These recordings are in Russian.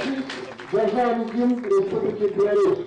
Рашист, державный гимн Республики Беларусь.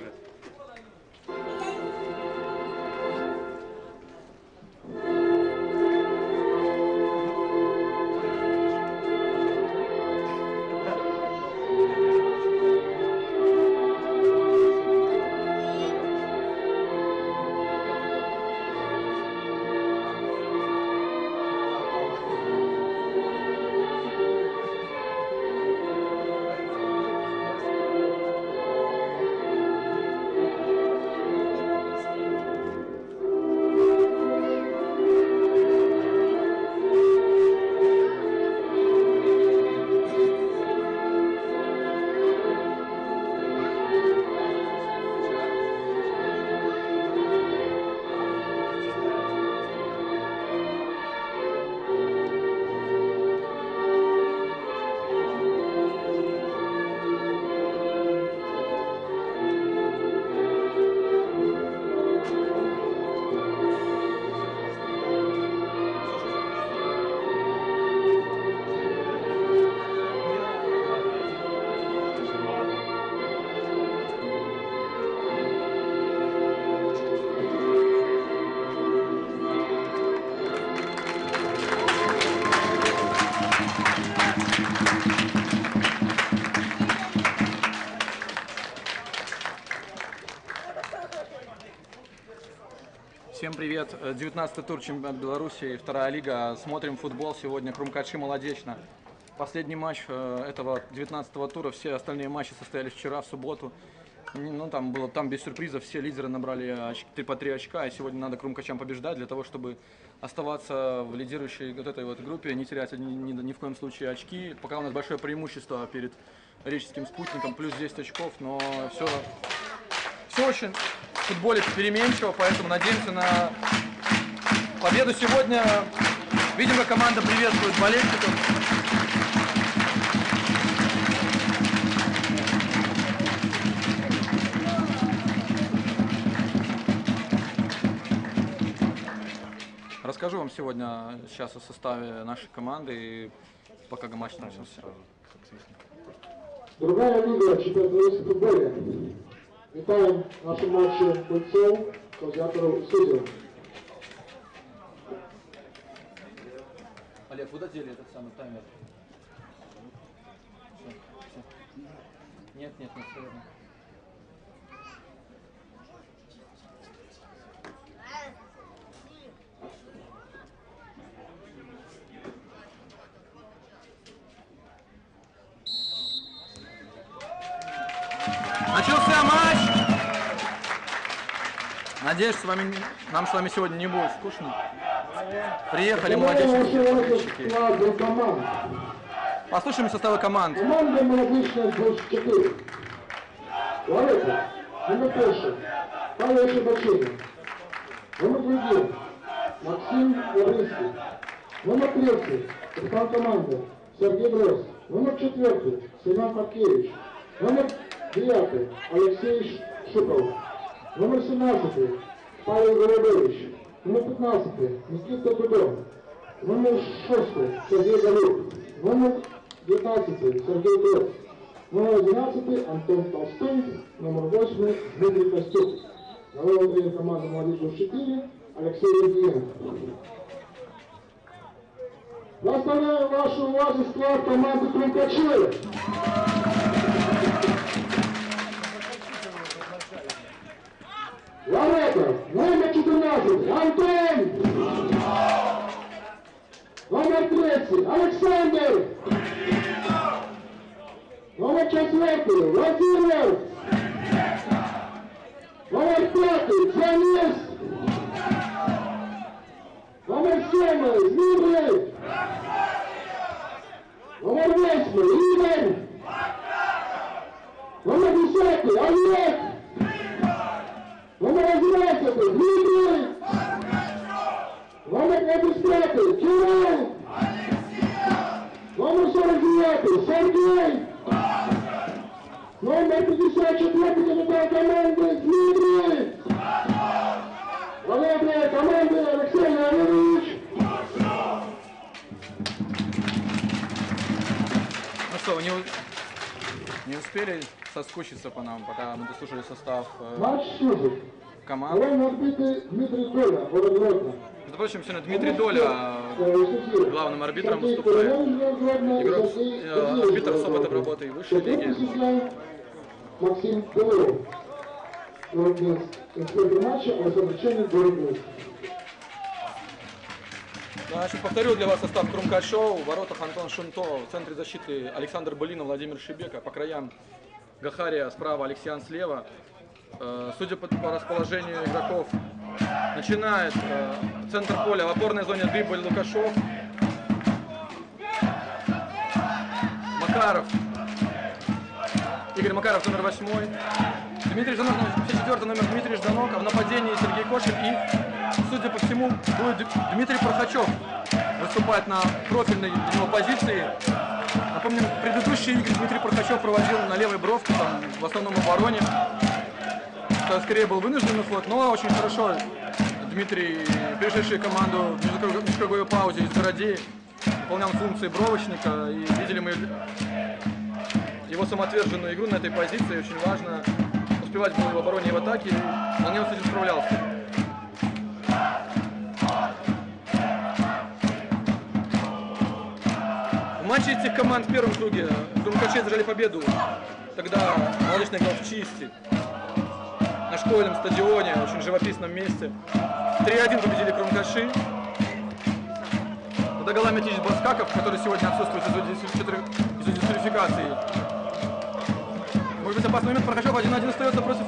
Всем привет! 19-й тур чемпионата Беларуси, вторая лига. Смотрим футбол сегодня. Крумкачи Молодечно. Последний матч этого 19-го тура. Все остальные матчи состоялись вчера, в субботу. Ну, там без сюрпризов. Все лидеры набрали по 3 очка. И сегодня надо Крумкачам побеждать для того, чтобы оставаться в лидирующей вот этой вот группе, не терять ни в коем случае очки. Пока у нас большое преимущество перед Реческим спутником, плюс 10 очков, но все очень в футболе переменчиво, поэтому надеемся на победу сегодня. Видим, как команда приветствует болельщиков. Расскажу вам сегодня сейчас о составе нашей команды, и пока матч начался. Другая лига чемпионата Беларуси в футболе. Вітаємо в нашому матчі бойців, коментаторів суддів. Олег, куда дели этот самый таймер? Все. Нет, все верно. Начался матч! Надеюсь, нам с вами сегодня не будет скучно. Приехали молодечные футбольщики. Послушаем составы команд. Команда молодечная 24. Ларета, номер 1. Павел Шибаченко. Номер 2. Максим Лавринский. Номер 3. Капитан команды Сергей Брос. Номер 4. Семен Маркевич. Номер 9. Алексей Шипов. Номер 17. Павел Голубевич. Номер 15. Никита Дудов. Номер 6. Сергей Галюк. Номер 19. Сергей Грот. Номер 11. Антон Толстой. Номер 8. Дмитрий Костюк. Головной тренер команды «Молодежь 4» Алексей Литвинов. Представляю вашу увагу склад команды «Крумкачи». Ларета, номер 14, Антон. Номер 3, Александр. Номер 4, Владимир. Номер 5, Денис. Номер 7, Дмитрий. Номер 8, Игорь. Номер 10, Олег. Номер 11, Дмитрий. Номер 25, Кирилл. Номер 49, Сергей. Номер 54, капитан команды Дмитрий. Главный команды Алексей Леонидович. Ну что, Не успели соскучиться по нам, пока мы дослушали состав Матч судит. команд. Главный арбитр Дмитрий Доля, город Гродно. Между прочим, сегодня Дмитрий Доля главным арбитром выступает. Арбитр с опытом работы в высшей лиге. Максим Белов. Инспектор матча о разоблачении город Гродно. Значит, повторю для вас состав Крумкачева. В воротах Антон Шунто, в центре защиты Александр Былинов, Владимир Шибека, по краям Гахария справа, Алексеян слева. Судя по расположению игроков, начинает центр поля в опорной зоне Дыбаль, Лукашов, Макаров, Игорь Макаров, номер 8, Дмитрий Жданов, 54 номер Дмитрий Жданов, а в нападении Сергей Кошин и, судя по всему, будет Дмитрий Прохачев выступать на профильной его позиции. Напомним, предыдущие игры Дмитрий Прохачев проводил на левой бровке, там, в основном в обороне. Скорее был вынужденный уход, но очень хорошо Дмитрий, перешедший команду в межкруговой паузе из Городей, выполнял функции бровочника, и видели мы его самоотверженную игру на этой позиции. Очень важно успевать было в обороне и в атаке, и вполне он с этим справлялся. В матче этих команд в первом круге Крумкачи одержали победу. Тогда молодежный играл в Чисти, на школьном стадионе, очень живописном месте. 3-1 победили Крумкачи. Это Галам Метич Баскаков, который сегодня отсутствует из-за дисквалификации. Может быть, опасный момент. Прохачев 1-1 остается против... Гол!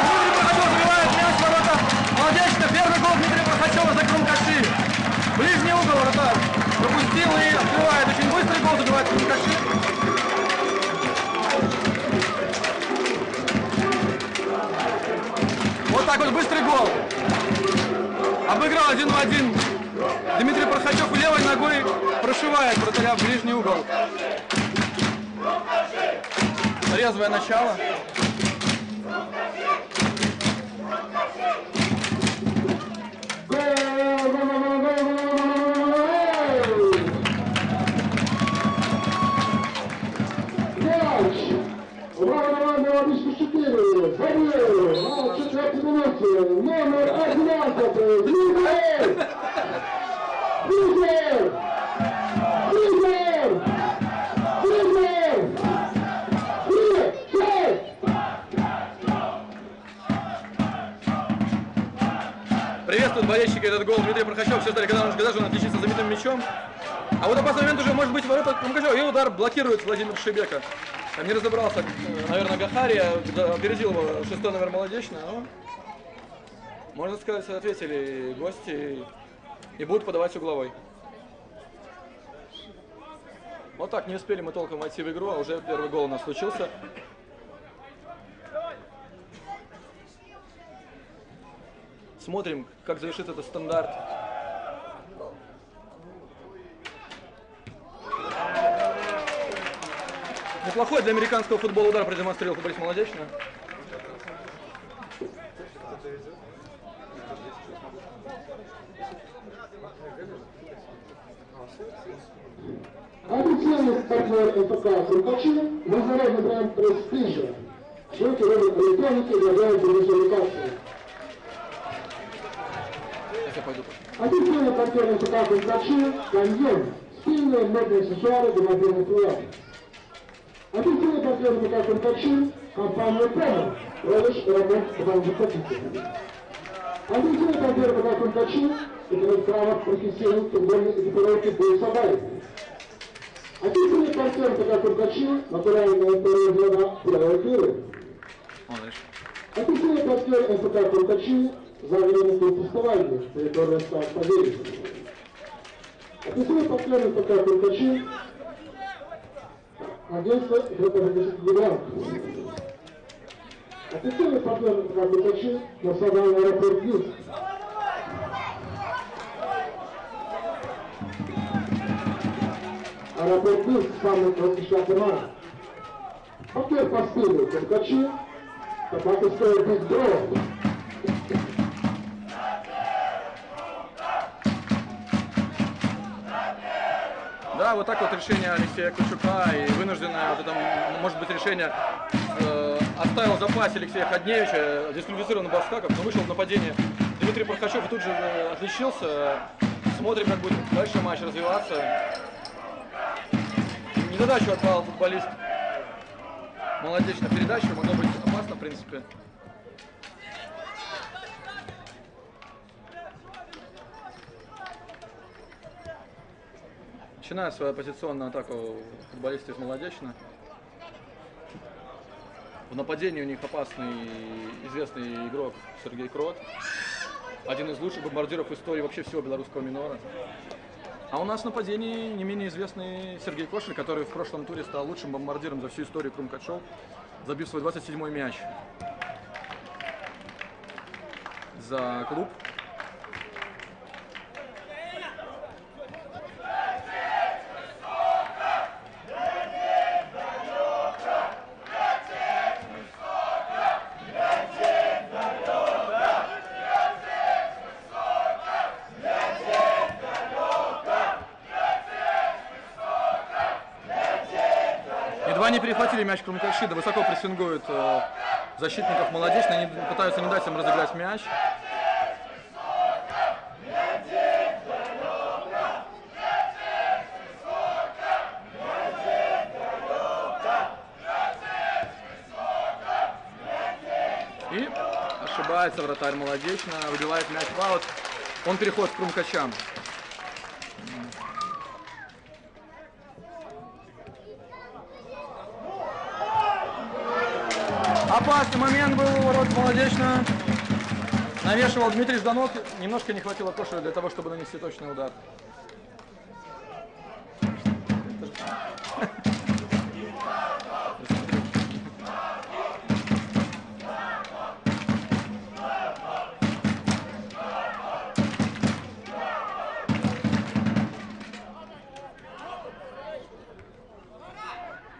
Дмитрий Прохачев забивает мяч в ворота Молодечина. Первый гол Дмитрия Прохачева за Крумкачи. Ближний угол вратарь пропустил и открывает. Очень быстрый гол забивает Крумкачи. Вот так вот быстрый гол. Обыграл 1 в 1. Дмитрий Прохачев левой ногой прошивает вратаря в ближний угол. Резвое начало. Номер 11, Лидер! Лидер! Лидер! Лидер! Лидер! Приветствуют болельщики этот гол Дмитрия Прохачева. Все ждали, когда же он отличится забитым мячом. А вот опасный момент уже может быть ворота Крумкачева. И удар блокирует Владимир Шибека. Там не разобрался, наверное, Гахария, опередил его 6-й номер Молодечный, но, можно сказать, ответили гости и будут подавать угловой. Вот так, не успели мы толком войти в игру, а уже первый гол у нас случился. Смотрим, как завершит этот стандарт. Неплохой для американского футбола удар продемонстрировал футболист Молодечный. Официальный партнер НПК Крумкачи, международный бренд престижа. Шлюки робот электроники являются визуализацией. Официальный партнер НПК Крумкачи, Каньон, стильные модные аксессуары для мобильных приятелей. Официальный партнер НПК Крумкачи, компания Пэма, продаж и ремонт дополнительных покупок. Официальный партнер НПК Крумкачи, интернет-право профессиональной футбольной экипировки «Боусабай». Официальный партнер НПК Крумкачи, натуральная перевода «Правоэфиры». Официальный партнер НПК Крумкачи, заверенный фестивальный, территория став поверить. Официальный партнер НПК Крумкачи, агентство географических грант. Официальный партнер НПК Крумкачи, национальный аэропорт Минск. Аэропорт Минск, самый красивый март. Партнер по стилю Крумкачи, табаковская биг-дров. Да, Да, вот так вот решение Алексея Кучука и вынужденное, вот это, может быть, решение оставил в запасе Алексея Ходневича, дисквалифицирован Баскаков, но вышел в нападение Дмитрий Прохачев и тут же отличился. Смотрим, как будет дальше матч развиваться. Незадачу отдал футболист. Молодец на передачу, могло быть опасно, в принципе. Начинает свою позиционную атаку футболисты из Молодечно. В нападении у них опасный известный игрок Сергей Крот. Один из лучших бомбардиров в истории вообще всего белорусского минора. А у нас в нападении не менее известный Сергей Кошель, который в прошлом туре стал лучшим бомбардиром за всю историю Крумкачев, забив свой 27-й мяч за клуб. Они перехватили мяч Крумкачи, да высоко прессингуют защитников Молодечно, они пытаются не дать им разыграть мяч. И ошибается вратарь Молодечно, выбивает мяч в аут. Он переходит к Крумкачам. Опасный момент был у ворот Молодечно. Навешивал Дмитрий Жданов. Немножко не хватило Кошеля для того, чтобы нанести точный удар.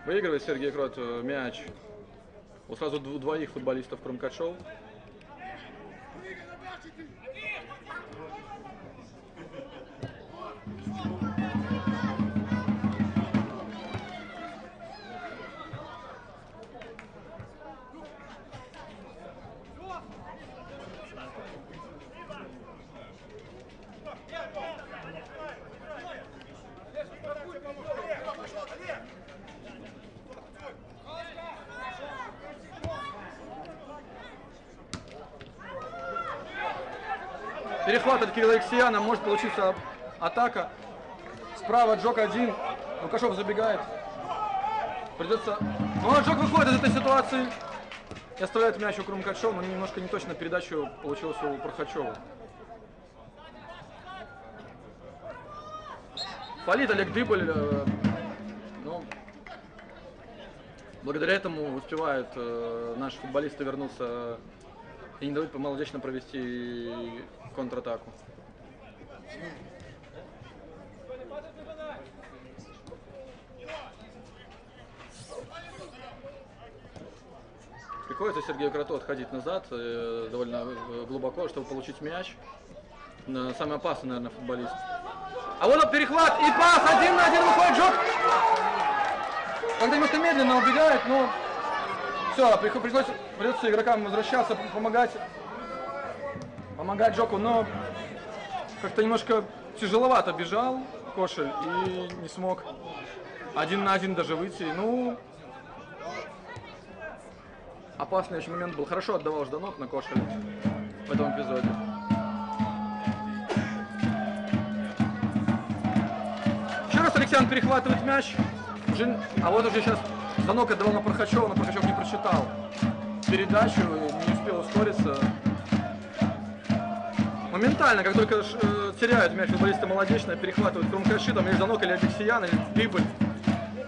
Выигрывает Сергей Крот мяч. Вот сразу двоих футболистов Крумкачев. Перехват от Кирилла Алексеяна, может получиться атака. Справа Джок один, Лукашов забегает. Придется... Ну, Джок выходит из этой ситуации и оставляет мяч у Крумкачева, но немножко не точно передачу получилась у Прохачева. Фалит Олег Дыболь, но благодаря этому успевают наши футболисты вернуться и не дают Молодечно провести контратаку. Приходится Сергею Кроту отходить назад довольно глубоко, чтобы получить мяч. Самый опасный, наверное, футболист. А вот он перехват и пас! 1 на 1 выходит Джок. Как-то немножко медленно убегает, но все, придется игрокам возвращаться, помогать Джоку, но как-то немножко тяжеловато бежал Кошель и не смог 1 на 1 даже выйти. Ну, опасный очень момент был. Хорошо отдавал Жданов на Кошель в этом эпизоде. Еще раз Александр перехватывает мяч. А вот уже сейчас Жданов отдавал на Прохачева, но Прохачев не прочитал передачу, не успел ускориться. Моментально, как только теряют мяч футболисты Молодечно, перехватывают Крумкачи, там или Жданок, или Алексеян, или Дыболь.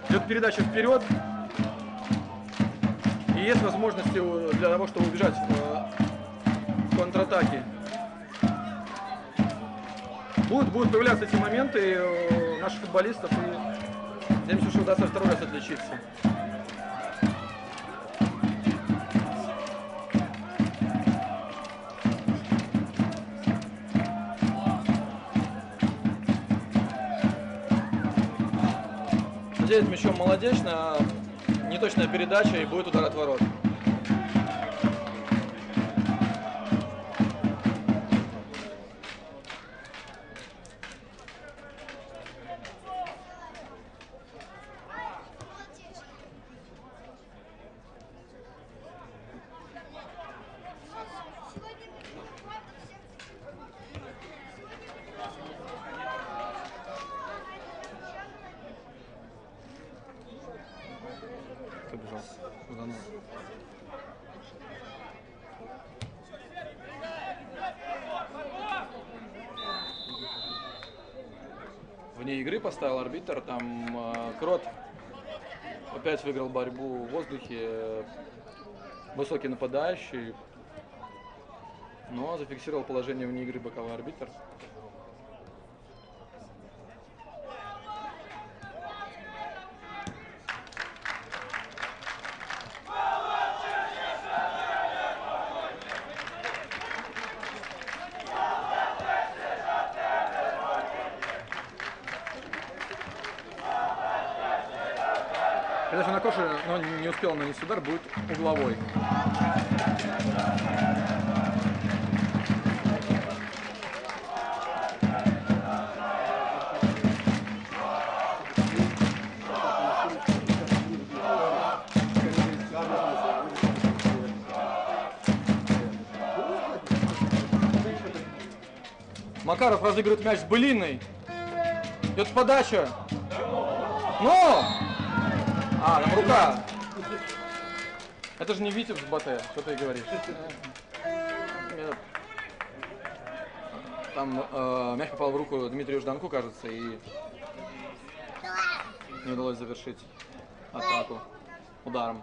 Идет передача вперед. И есть возможности для того, чтобы убежать в контратаке. Будут появляться эти моменты у наших футболистов, и надеемся, что удастся второй раз отличиться. владеет мячом Молодечна, неточная передача и будет удар от ворот. Побежал. Уданул. Вне игры поставил арбитр, там Крот опять выиграл борьбу в воздухе, высокий нападающий, но зафиксировал положение вне игры боковой арбитр. Передача на Коши, но не успел нанести удар, будет угловой. Макаров разыгрывает мяч с Былиной. Идет подача. Но! А, там рука. Это же не Витя с Батэ, что ты говоришь. Там мяч попал в руку Дмитрию Жданку, кажется, и не удалось завершить атаку ударом.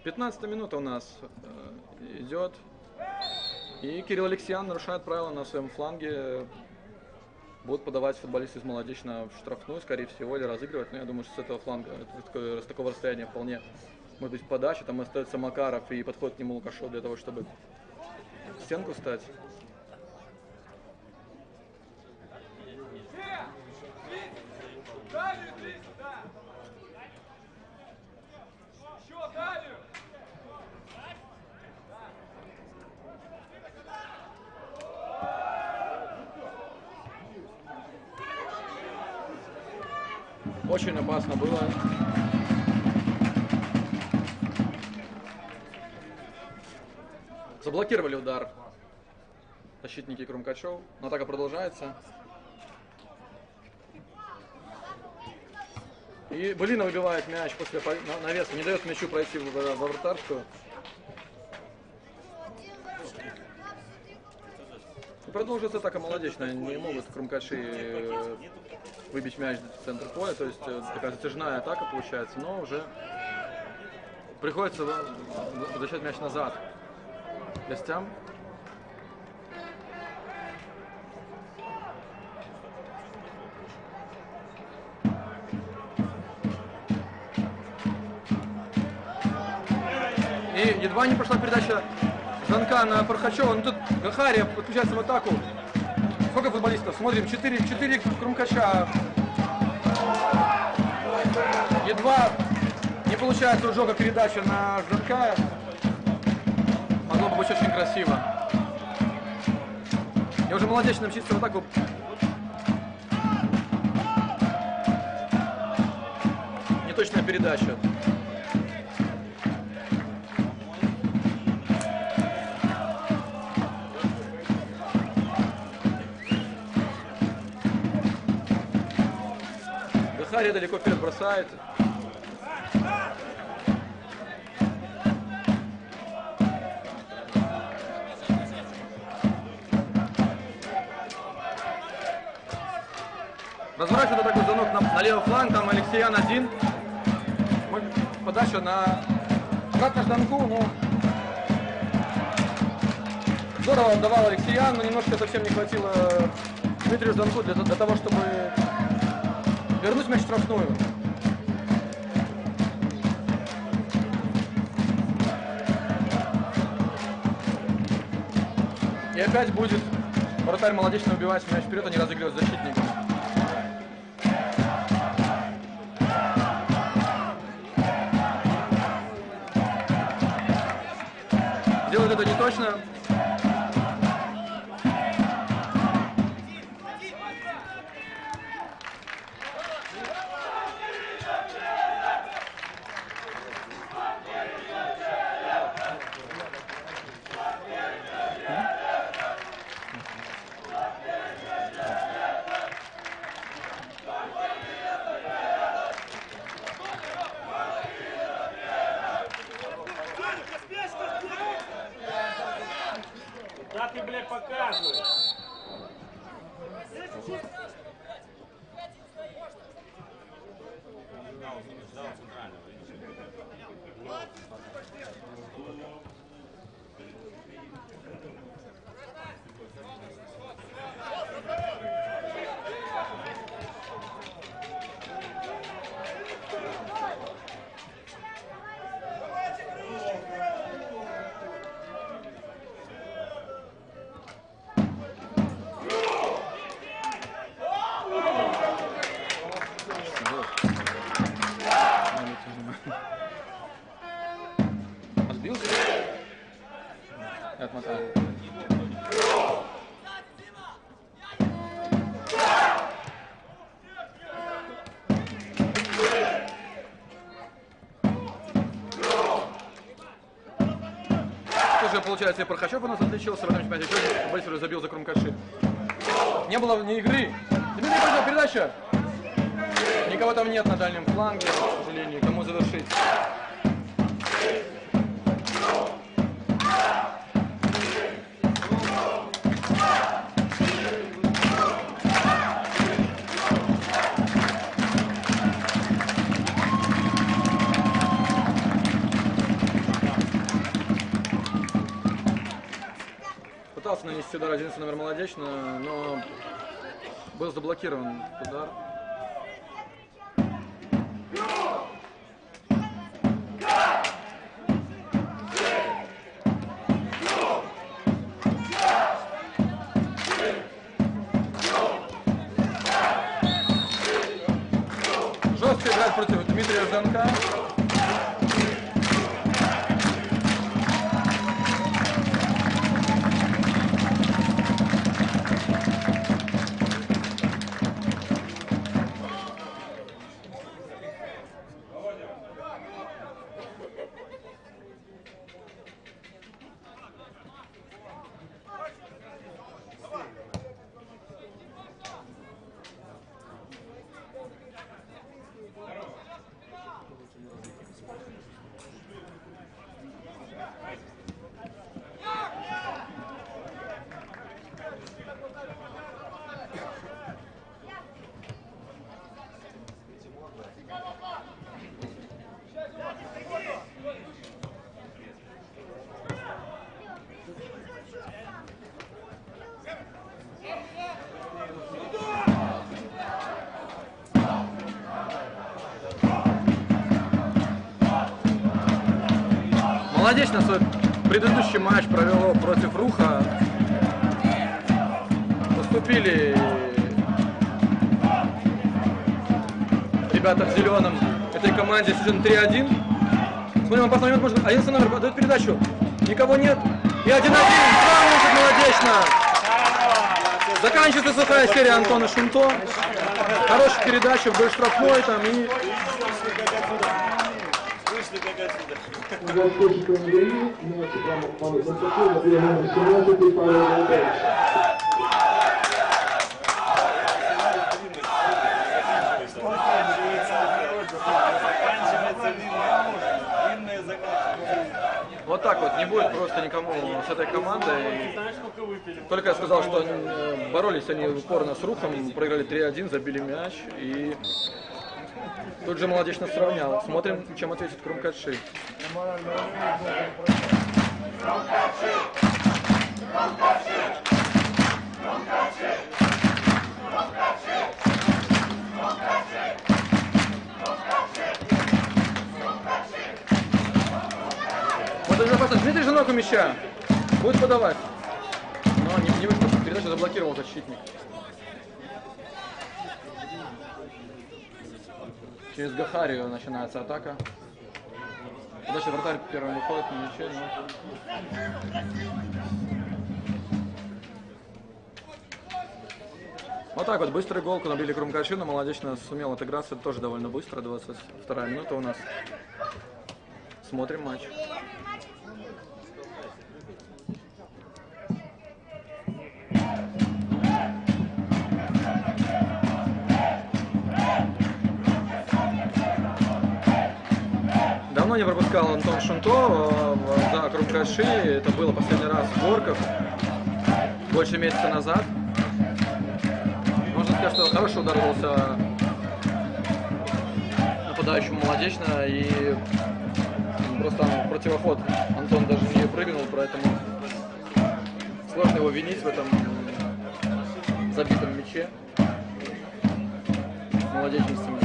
Пятнадцатая минута у нас идет, и Кирилл Алексеян нарушает правила на своем фланге. Будут подавать футболисты из Молодечна в штрафную, скорее всего, или разыгрывать. Но я думаю, что с этого фланга, с такого расстояния вполне может быть подача. Там остается Макаров и подходит к нему Лукашов для того, чтобы в стенку стать. Очень опасно было. Заблокировали удар защитники Крумкачев. Но атака продолжается. И Былина выбивает мяч после навеса, не дает мячу пройти во вратарскую. И продолжится атака Молодечная. Не могут Крумкачи выбить мяч в центр поля, то есть такая затяжная атака получается, но уже приходится возвращать мяч назад гостям. И едва не прошла передача Жданка на Пархачева, но тут Гахария подключается в атаку. Сколько футболистов? Смотрим, 4 Крумкача. Едва не получается у Жога передача на Жданка. Могло бы быть очень красиво. И уже Молодечный мчится в атаку. Неточная передача. Гахария далеко вперед бросает. Разворачивает такой звонок на левый фланг, там Алексеян один. Подача на Жданку, ну, здорово отдавал Алексеян, но немножко совсем не хватило Дмитрию Жданку для того, чтобы вернуть мяч в штрафную. И опять будет вратарь Молодечный убивать мяч вперед, а не разыгрывать защитника. Делает это не точно. Да ты, блядь, показываешь. Отбился? Отмотал. Тоже, получается, и Прохачев у нас отличился в этом чемпионате. Футболист забил за Крумкаши. Не было ни игры. Дмитрий пошел, передача. Никого там нет на дальнем фланге, к сожалению, кому завершить. Пытался нанести удар 11 номер Молодечно, но был заблокирован удар. Жестко играет против Дмитрия Жданка. Молодечно свой предыдущий матч провело против Руха. Поступили ребята в зеленом этой команде сезон 3-1. Смотрим, опасный момент, может, 11 номер подает передачу. Никого нет. И 1-1. Сравнивает Молодечно. Заканчивается сухая серия Антона Шунто. Хорошая передача вдоль штрафной там и... Вот так вот, не будет просто никому с этой командой. Только я сказал, что боролись они упорно с Рухом, проиграли 3-1, забили мяч и тут же Молодечно сравнял. Смотрим, чем ответит Крумкаши. Вот это опасно. Дмитрий Жданок у мяча. Будет подавать. Но не выпустил передачу, заблокировал защитник. Через Гахарию начинается атака. Дальше вратарь первым выходит на мяче, но... Вот так вот, быстрый гол набили Крумкачи, но Молодечно сумел отыграться тоже довольно быстро, 22 минута у нас. Смотрим матч. Давно не пропускал Антон Шунто за Крумкачи, это было последний раз в Горках, больше месяца назад. Можно сказать, что хороший удар дался нападающему Молодечно, и просто в противоход Антон даже не прыгнул, поэтому сложно его винить в этом забитом мяче молодечностями.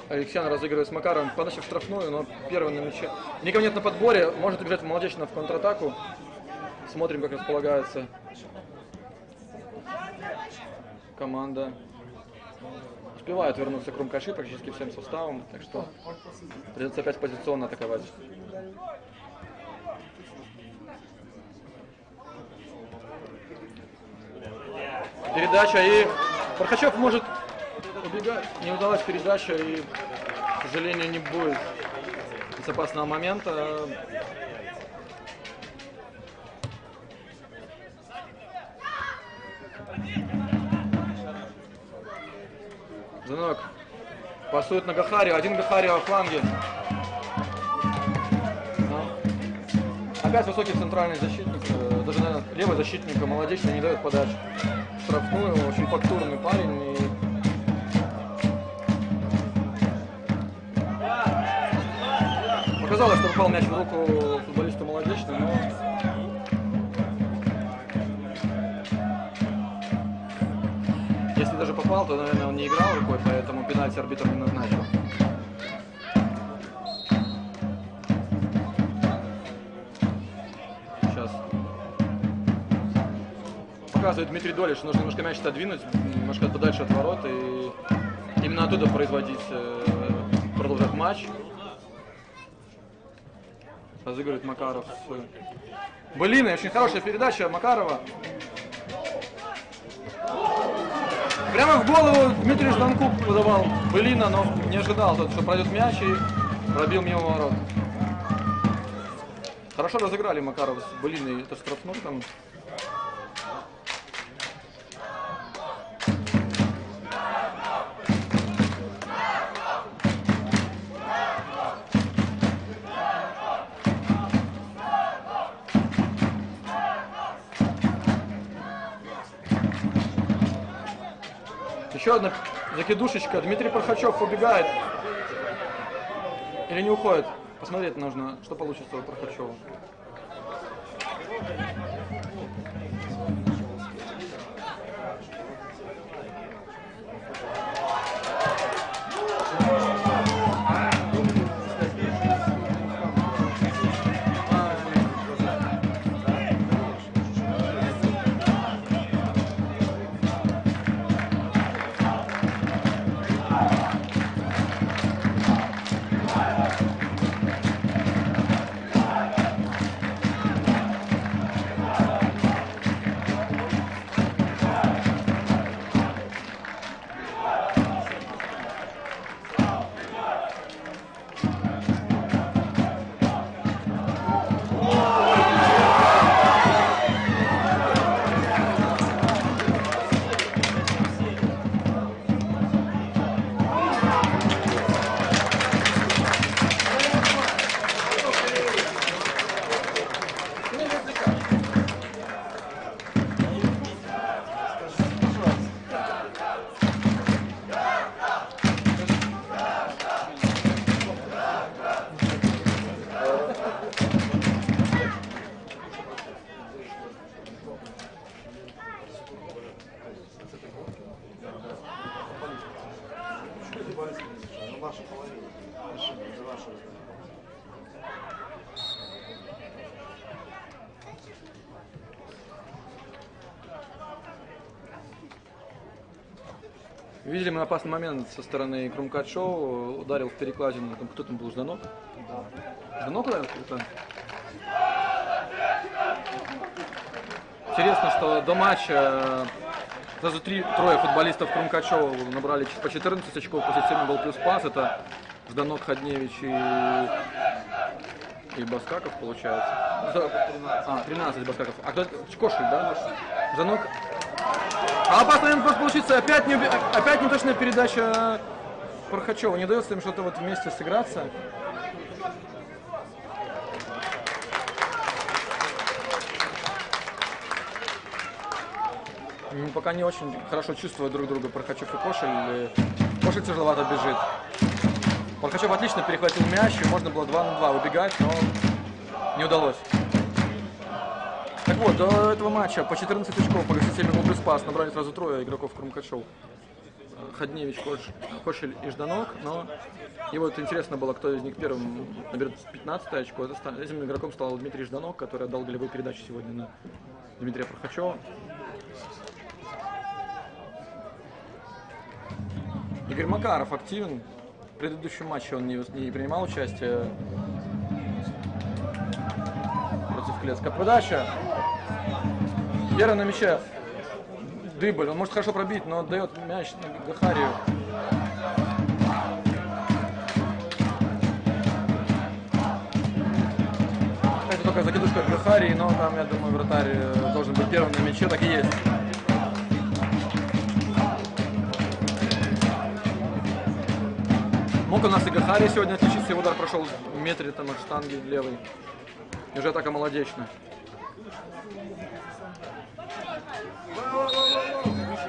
Алексей разыгрывает с Макаровым, подача в штрафную, но первый на мяче. Никого нет на подборе, может убежать Молодечно в контратаку. Смотрим, как располагается команда. Успевает вернуться Крумкачи практически всем составом, так что придется опять позиционно атаковать. Передача, и Прохачев может убегать. Не удалась передача, и, к сожалению, не будет безопасного момента. Занок пасует на Гахарию, один Гахария во фланге. Опять высокий центральный защитник, даже, наверное, левый защитник Молодечно не дает подачи. Штрафную, очень фактурный парень. И... Показалось, что попал мяч в руку футболисту Молодечно, но... Если даже попал, то, наверное, он не играл рукой, поэтому пенальти арбитр не назначил. Сейчас. Показывает Дмитрий Долич, что нужно немножко мяч отодвинуть, немножко подальше от ворот, и именно оттуда производить, продолжать матч. Разыгрывает Макаров. Блин, очень хорошая передача Макарова. Прямо в голову Дмитрий Жданков подавал Былина, но не ожидал, что пройдет мяч и пробил мимо ворот. Хорошо разыграли Макаров с Былиной, это штрафной там. Еще одна закидушечка. Дмитрий Прохачев убегает. Или не уходит? Посмотреть нужно, что получится у Прохачева. Борисовна, ну ваша половина. Хорошо, за вашу. Видели мы опасный момент со стороны Крумкачева, ударил в перекладину, там кто там был, Жданок? Да. Жданок ударил? Интересно, что до матча сразу трое футболистов Крумкачева набрали по 14 очков, после 7 был плюс пас, это Жданок, Ходневич и Баскаков, получается. 13 Баскаков. А кто это? Кошель, да? Жданок. А опасный момент может получиться, опять неточная передача Прохачева, не дается им что-то вот вместе сыграться. Пока не очень хорошо чувствуют друг друга Прохачев и Кошель. Кошель тяжеловато бежит. Прохачев отлично перехватил мяч, и можно было 2 на 2 убегать, но не удалось. Так вот, до этого матча по 14 очков, по 7 гол плюс пас набрали сразу трое игроков Крумкачев. Ходневич, Кошель и Жданок, но и вот интересно было, кто из них первым наберет 15 очко. Этим игроком стал Дмитрий Жданок, который отдал голевую передачу сегодня на Дмитрия Прохачева. Игорь Макаров активен. В предыдущем матче он не принимал участие против Клецка. Подача. Вера на мяче. Дыболь. Он может хорошо пробить, но отдает мяч на Гахарию. Это только закидушка от Гахарии, но там, я думаю, вратарь должен быть первым на мяче. Так и есть. Мог у нас и Гахария сегодня отличиться, его удар прошел в метре там от штанги левой. И уже атака молодечная.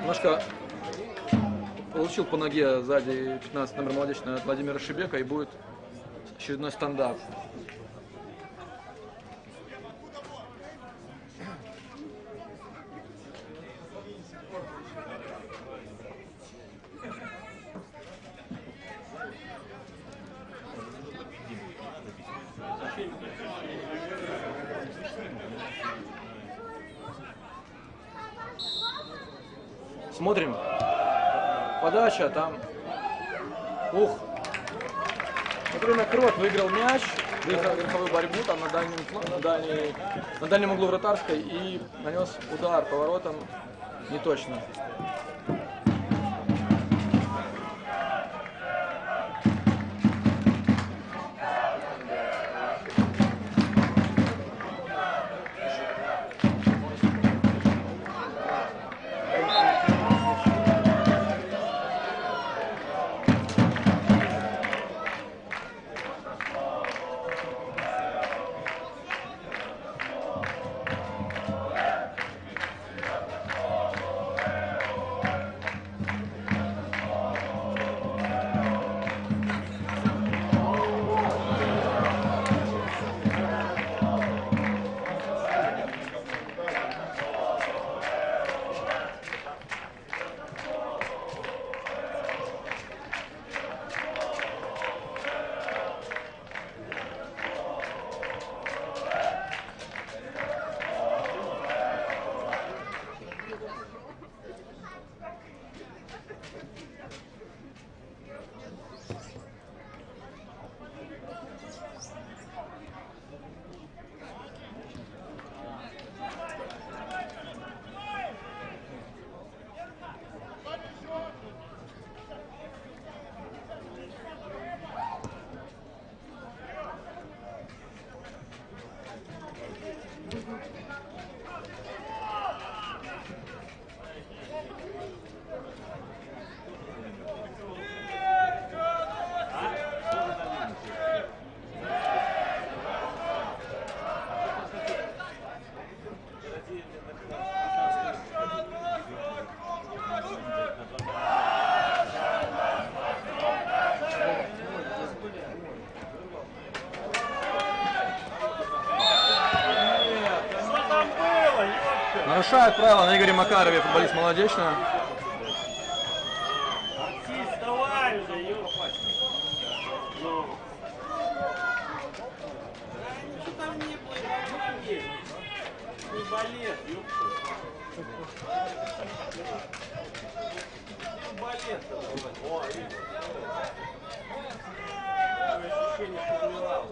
Немножко получил по ноге сзади 15 номер молодечный от Владимира Шибека, и будет очередной стандарт. Смотрим. Подача там. Ух. Во время Крот выиграл мяч, выиграл верховую борьбу там на дальнем углу вратарской и нанес удар поворотом неточно. Нарушают правила на Игоре Макарове, футболист молодечного. Вставай уже, Что там не было? Не балет, ёпта. Балет-то. О, видишь. Ощущение, что умирал.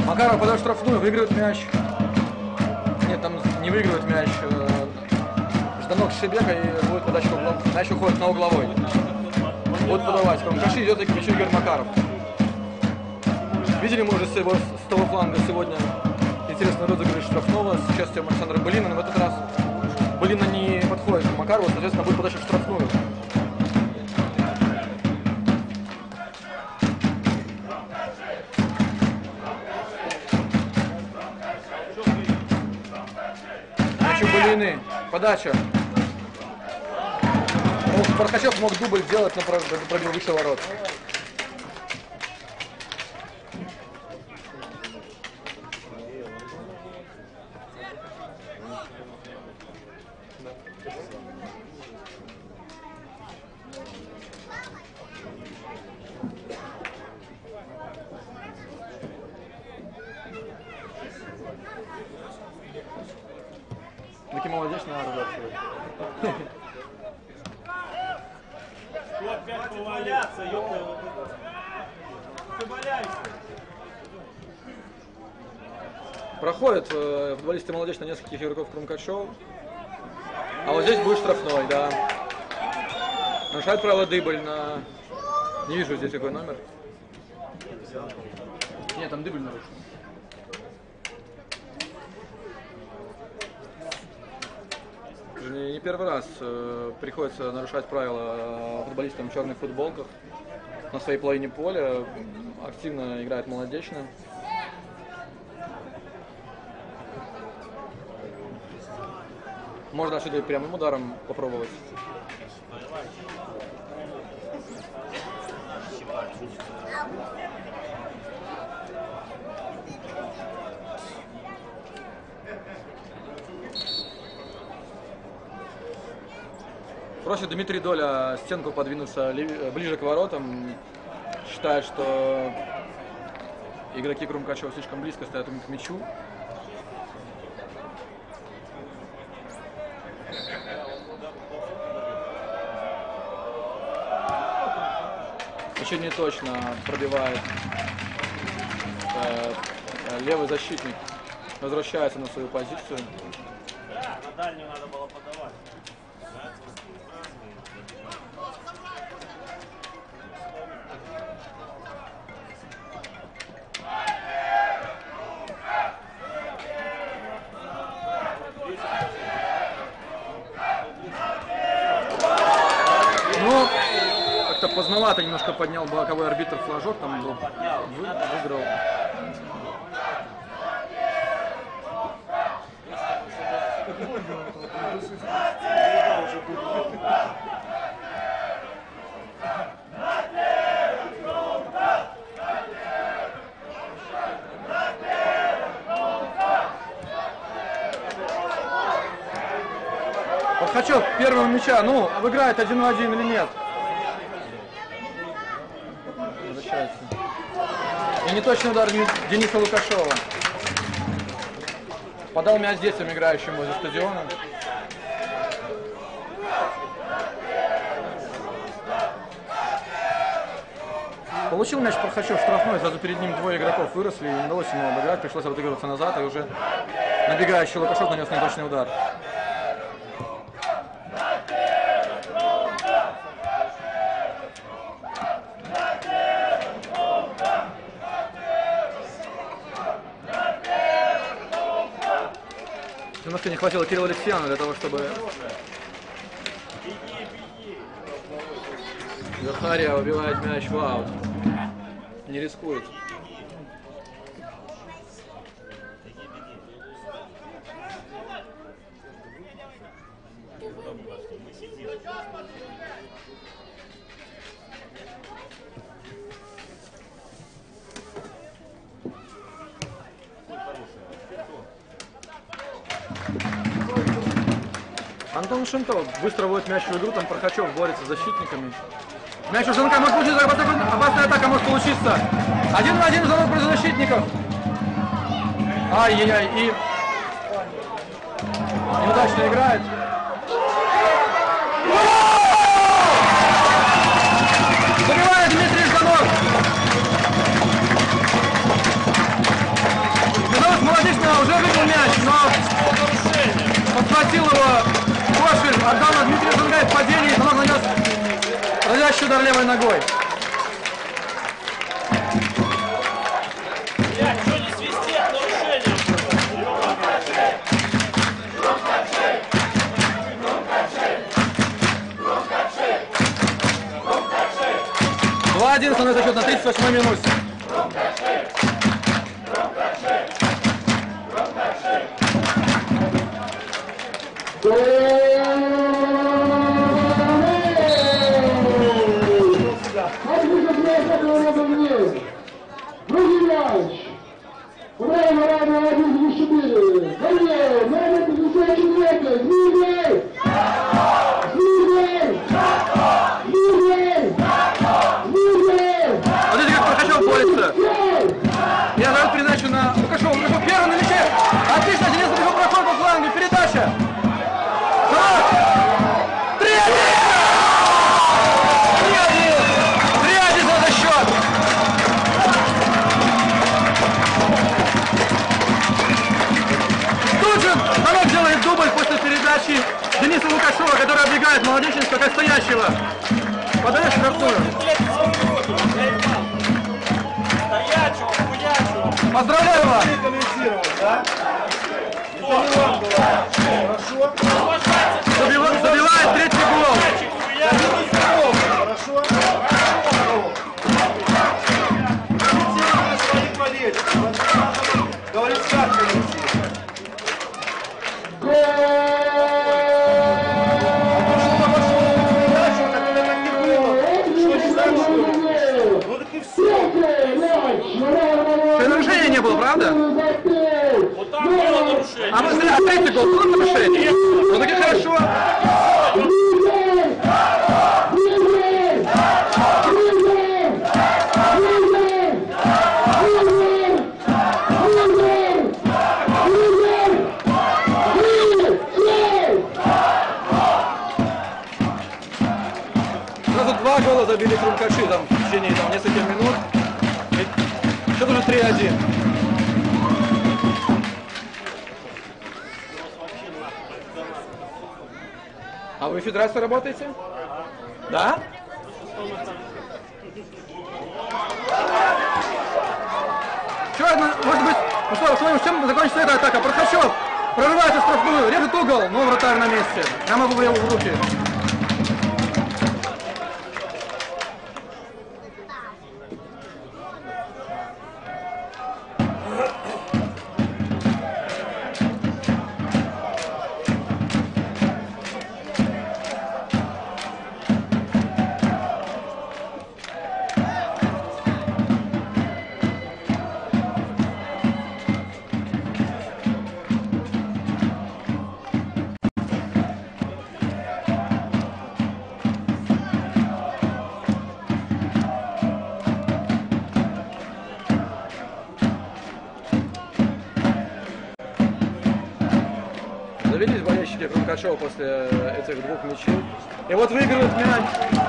Макаров подает штрафную, выигрывает мяч. Нет, там не выигрывает мяч. Жданок Шебека и будет подача в угловой. Мяч уходит на угловой. Будет подавать. Крумкаши идет и к мячу Игорь Макаров. Видели мы уже с того фланга сегодня интересный розыгрыш штрафного с участием Александра Былина, но в этот раз Былина не подходит к Макарову, соответственно, будет подача в штрафную. Мяч у Былины. Подача. Пархачев мог дубль сделать, но пробил выше ворот. Таки молодец, надо сегодня. Ты опять поваляться, ёпта. Ты валяйся. Проходят футболисты молодежь на нескольких игроков Крумкачева. А вот здесь будет штрафной, да. Нарушает правило дубль на... Не вижу здесь какой номер. Нет, там дубль нарушен. Не первый раз приходится нарушать правила футболистам в черных футболках на своей половине поля. Активно играет молодечная. Можно отсюда и прямым ударом попробовать. Просит Дмитрий Доля стенку подвинуться ближе к воротам. Считает, что игроки Крумкачева слишком близко стоят к мячу. Еще не точно пробивает левый защитник. Возвращается на свою позицию. Да, на дальнюю надо было подавать. Ну, как-то поздновато немножко поднял боковой арбитр флажок, там был, выиграл. Пархачев первого мяча, ну, обыграет 1-1 или нет? Возвращается. И неточный удар Дениса Лукашова. Подал мяч детям, играющим возле стадиона. Получил мяч Пархачев штрафной, сразу перед ним двое игроков выросли, и не удалось ему обыграть, пришлось отыгрываться назад, и уже набегающий Лукашов нанес неточный удар. Немножко не хватило Кирилла Алексеяна для того, чтобы Захария выбивает мяч в аут. Не рискует. Антон Шинтов быстро вводит мяч в игру, там Прохачев борется с защитниками. Мяч у Жанка может получиться, опасная атака может получиться. 1 на 1 звонок против защитников. Ай-яй-яй, и неудачно играет. Забивает Дмитрий Жданов. Жданов молодечно уже выбил мяч, но подхватил его Кошель, отдал на Дмитрия Жангаев в падении, Жданов нанес разящий удар левой ногой. Что не свистит, нарушение. 2-1 становится счет на 38-й минуте. Другой мяч. Ура, 1-4. Галеев, номер 54. Змеев! Змеев! Змеев! Змеев! Смотрите, как Прохачев борется. Я даю передачу на Лукашова. Лукашов первый на мяче. Отлично, Денис Лукашов проходит по флангу. Передача. 3-1! 3-1 за счет. Тут же Станок делает дубль после передачи Дениса Лукашова, который оббегает Молодеченска как стоящего. Подает штрафную. Стоячего, хуячего. Поздравляю вас! Забивает третий гол. Хорошо? Говорит, как Нарушения не было, правда? Вот там было нарушение. А мы смотрели, третий гол, было нарушение? Ну таки хорошо. Сразу 2 гола забили Крумкачи там в течение нескольких минут. Счет уже 3-1. А вы в федерации работаете? Да? Что, может быть, ну что, смотрим, чем закончится эта атака? Прохачев прорывается в штрафную, режет угол, но вратарь на месте. Я могу его в руки. Завелись болельщики Крумкачева после этих двух мячей. И вот выигрывает мяч.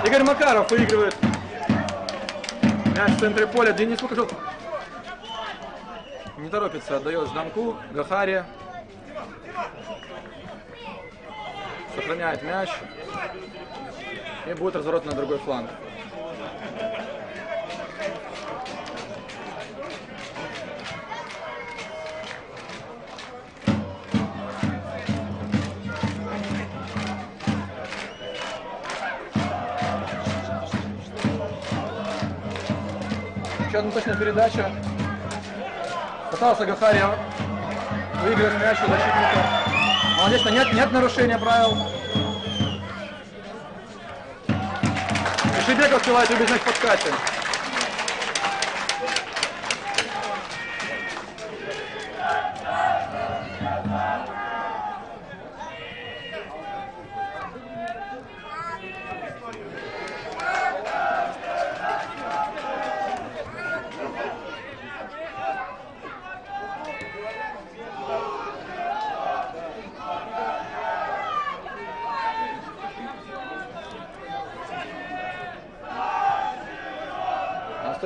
Игорь Макаров выигрывает мяч в центре поля. Денис Лукашев не торопится, отдает Жданку, Гахаре. Сохраняет мяч. И будет разворот на другой фланг. Еще одна точная передача. Пытался Гахария выиграть мяч у защитника. Молодечно, нет нарушения правил. И Шибеков успевает убить мяч в подкате.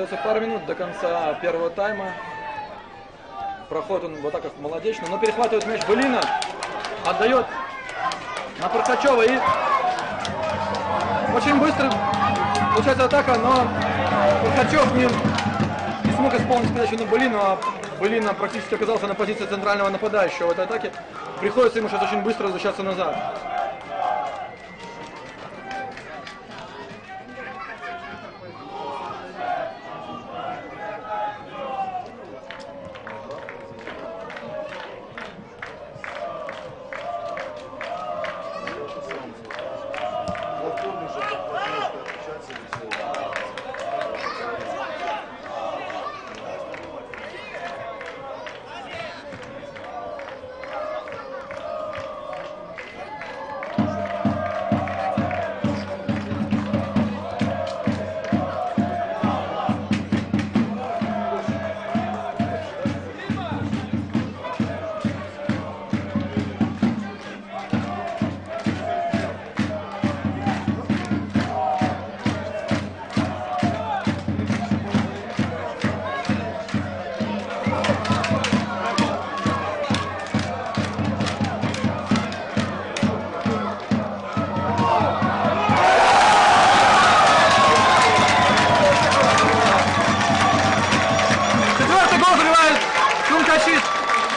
Остается пару минут до конца первого тайма. Проходит он в атаках молодечно, но перехватывает мяч Былина. Отдает на Прохачева и очень быстро получается атака, но Прохачев не смог исполнить передачу на Былину, а Былина практически оказался на позиции центрального нападающего в этой атаке. Приходится ему сейчас очень быстро возвращаться назад.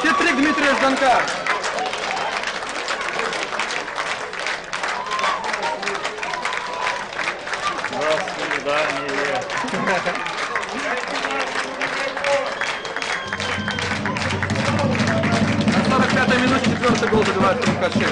Хитрик Дмитрия Жданка. До свидания. На 45-й минуте 4-й гол забивает Крумкачи.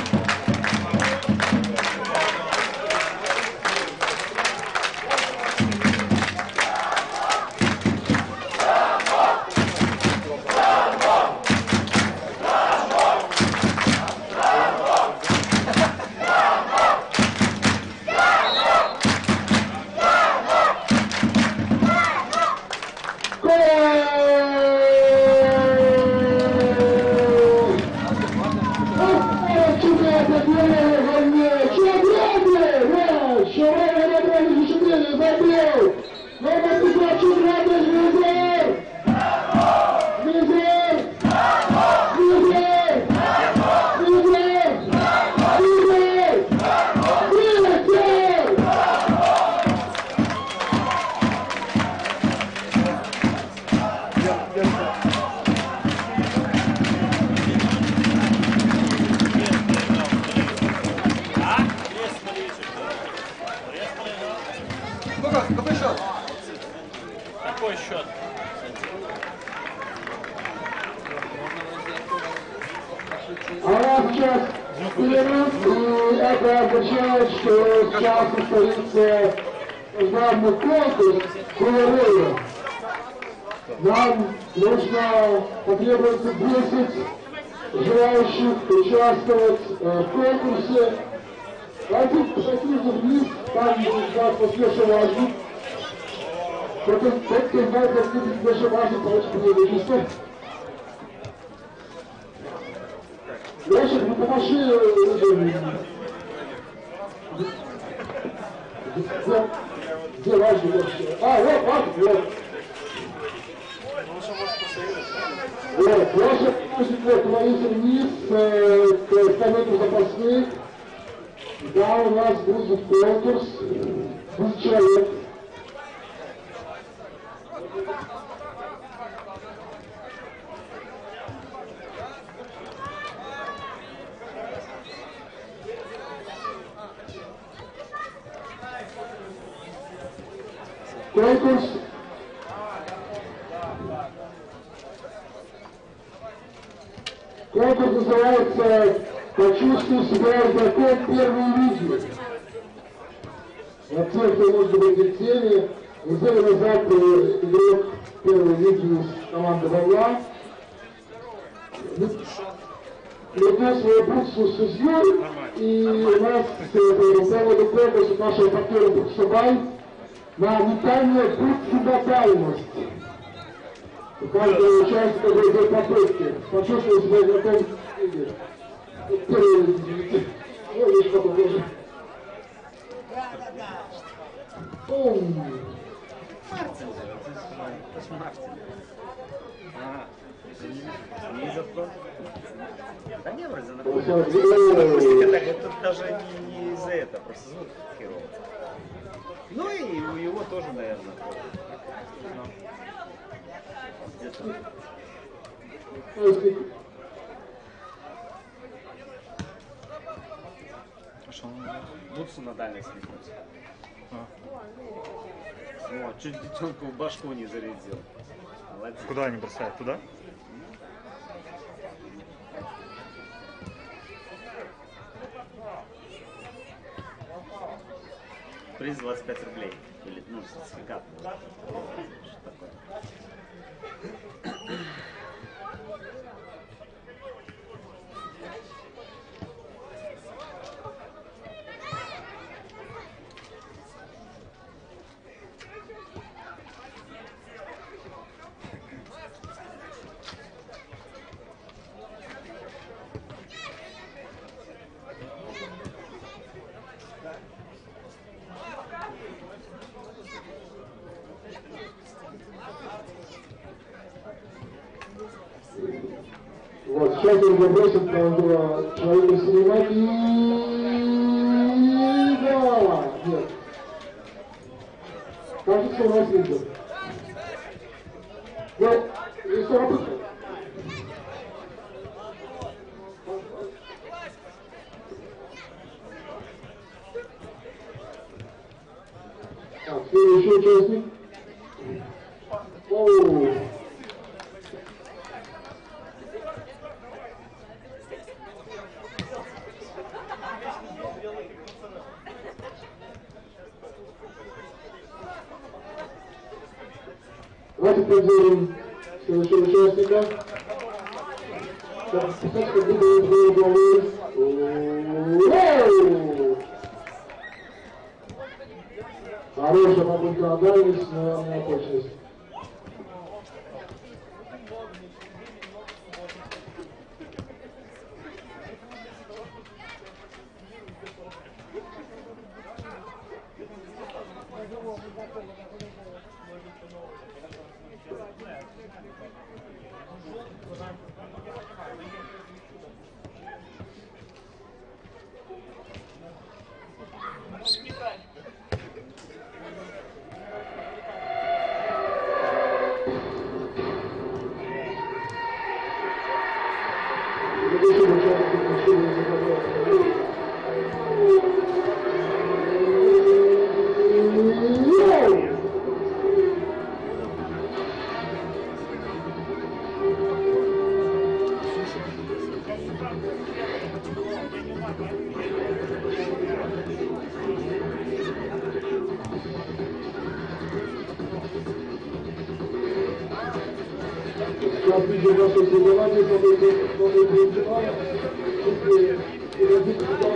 Какой счет? Какой счет? А у нас сейчас перерыв, и это означает, что сейчас состоится главный конкурс кулероя. Нам потребуется 10 желающих участвовать в конкурсе. Давайте посмотрите вниз, там будет после важно. Тот, кто знает, как будет больше важно, получит преимущество. Лешек, ну помаши. Где важно вообще? А, вот, вот. Вот, Лешек может отвалиться вниз к скамейке запасных. Да, у нас будет конкурс. Будет человек. Конкурс. Конкурс называется «Почувствуй себя игроком первой лиги». На тех, кто может быть в теме, неделю назад игрок первой лиги из команды «Варла» летел свою бутсу с судьей, и у нас по поводу конкурса нашего партнера «Бутсабай» на метание бутсы на дальность. Каждый участник этой попытки почувствовал себя игроком лиги. Ну, есть что-то тоже. Мартин. А, не из-за фронта? Да не, вроде нормально. Это даже не из-за этого, просто звук херовый. Ну и у его тоже, наверное, где-то. Бутсу на дальность слепнуть. Вот, чуть детенку в башку не зарядил. Молодец. Куда они бросают? Туда? Приз 25 рублей. Или, ну, сертификат. Что такое? Вот, сейчас он забросит на человека снимать и... Да, нет. Кажется, у нас видно. Ну, и все работает. Так, следующий участник. Оу. Давайте подделим следующего участника. Так, кстати, как будто две головы. Хорошая попытка на дальность, но не точность. Сейчас видео наше соревнование, новый принципал, и развитие сюда.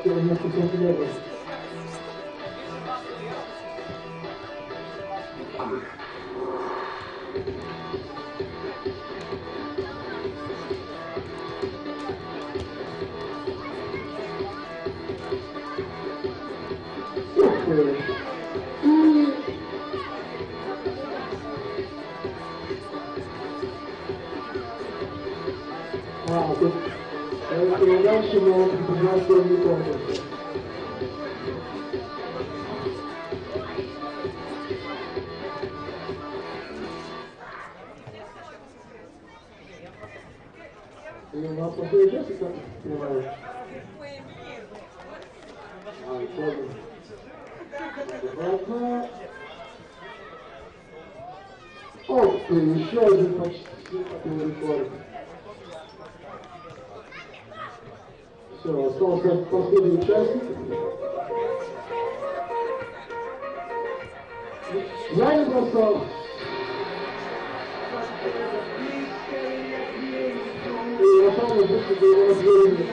90 сантиметров. Тут передача на предприятие конкурса. И у нас последний час, как понимаешь? Понял. Ладно. Ох ты, еще один почти рекорд. Все, остался последний участник. Я не бросал. И я помню, что его развернули.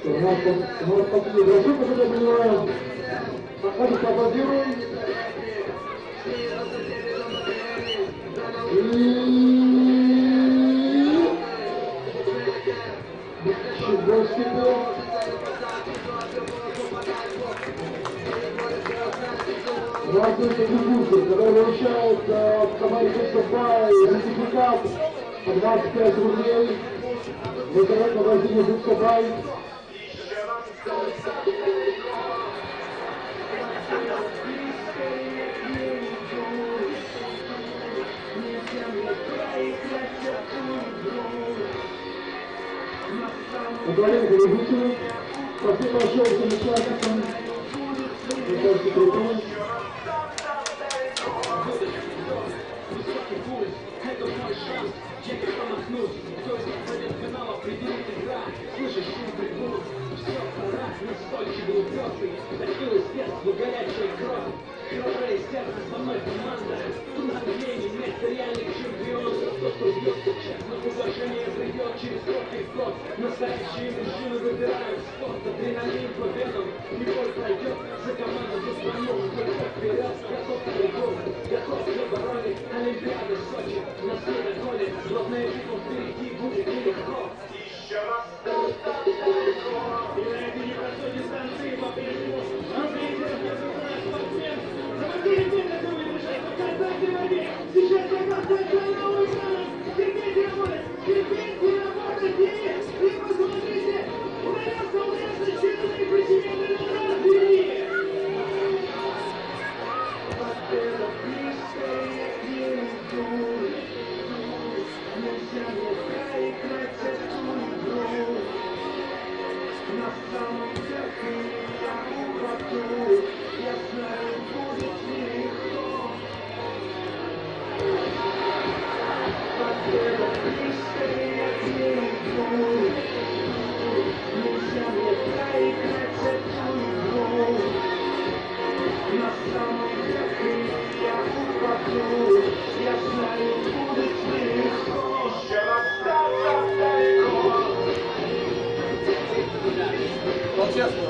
У нас последний бросок, как я понимаю. Давайте поаплодируем. Щегольский был. Владимир Кузьминский, который вручает в команде Субай сертификат по 25 рублей. Вызывает магазине Субай. Благодарим телевизору. Спасибо большое всем участникам. Это секретарь. Слышишь шум трибун, все пора, настолько был пёсый, тащилась в детство горячая кровь, храброе сердце со мной команда, трудно мнений, вместо реальных чемпионов, то, что бьется честно, уважение придет через кровь и год, настоящие мужчины выбирают спорт, адреналин победам, и бой пройдет, за команду, за страну, только вперед, готов к любому, готов к обороне, Олимпиада Сочи, на светлой поле, главное битва впереди будет нелегко. Сейчас я новый шанс! Терпите работать! Терпите работать! И посмотрите! Удается честный посеменный народ впереди! Победа близкая к нему. Нельзя мне проиграть эту игру. На самом верху я упаду. Я знаю, будет легко. Победа близкая к нему. Нельзя мне проиграть эту игру. На самом верху я упаду. Я знаю, будет легко. Вот честно.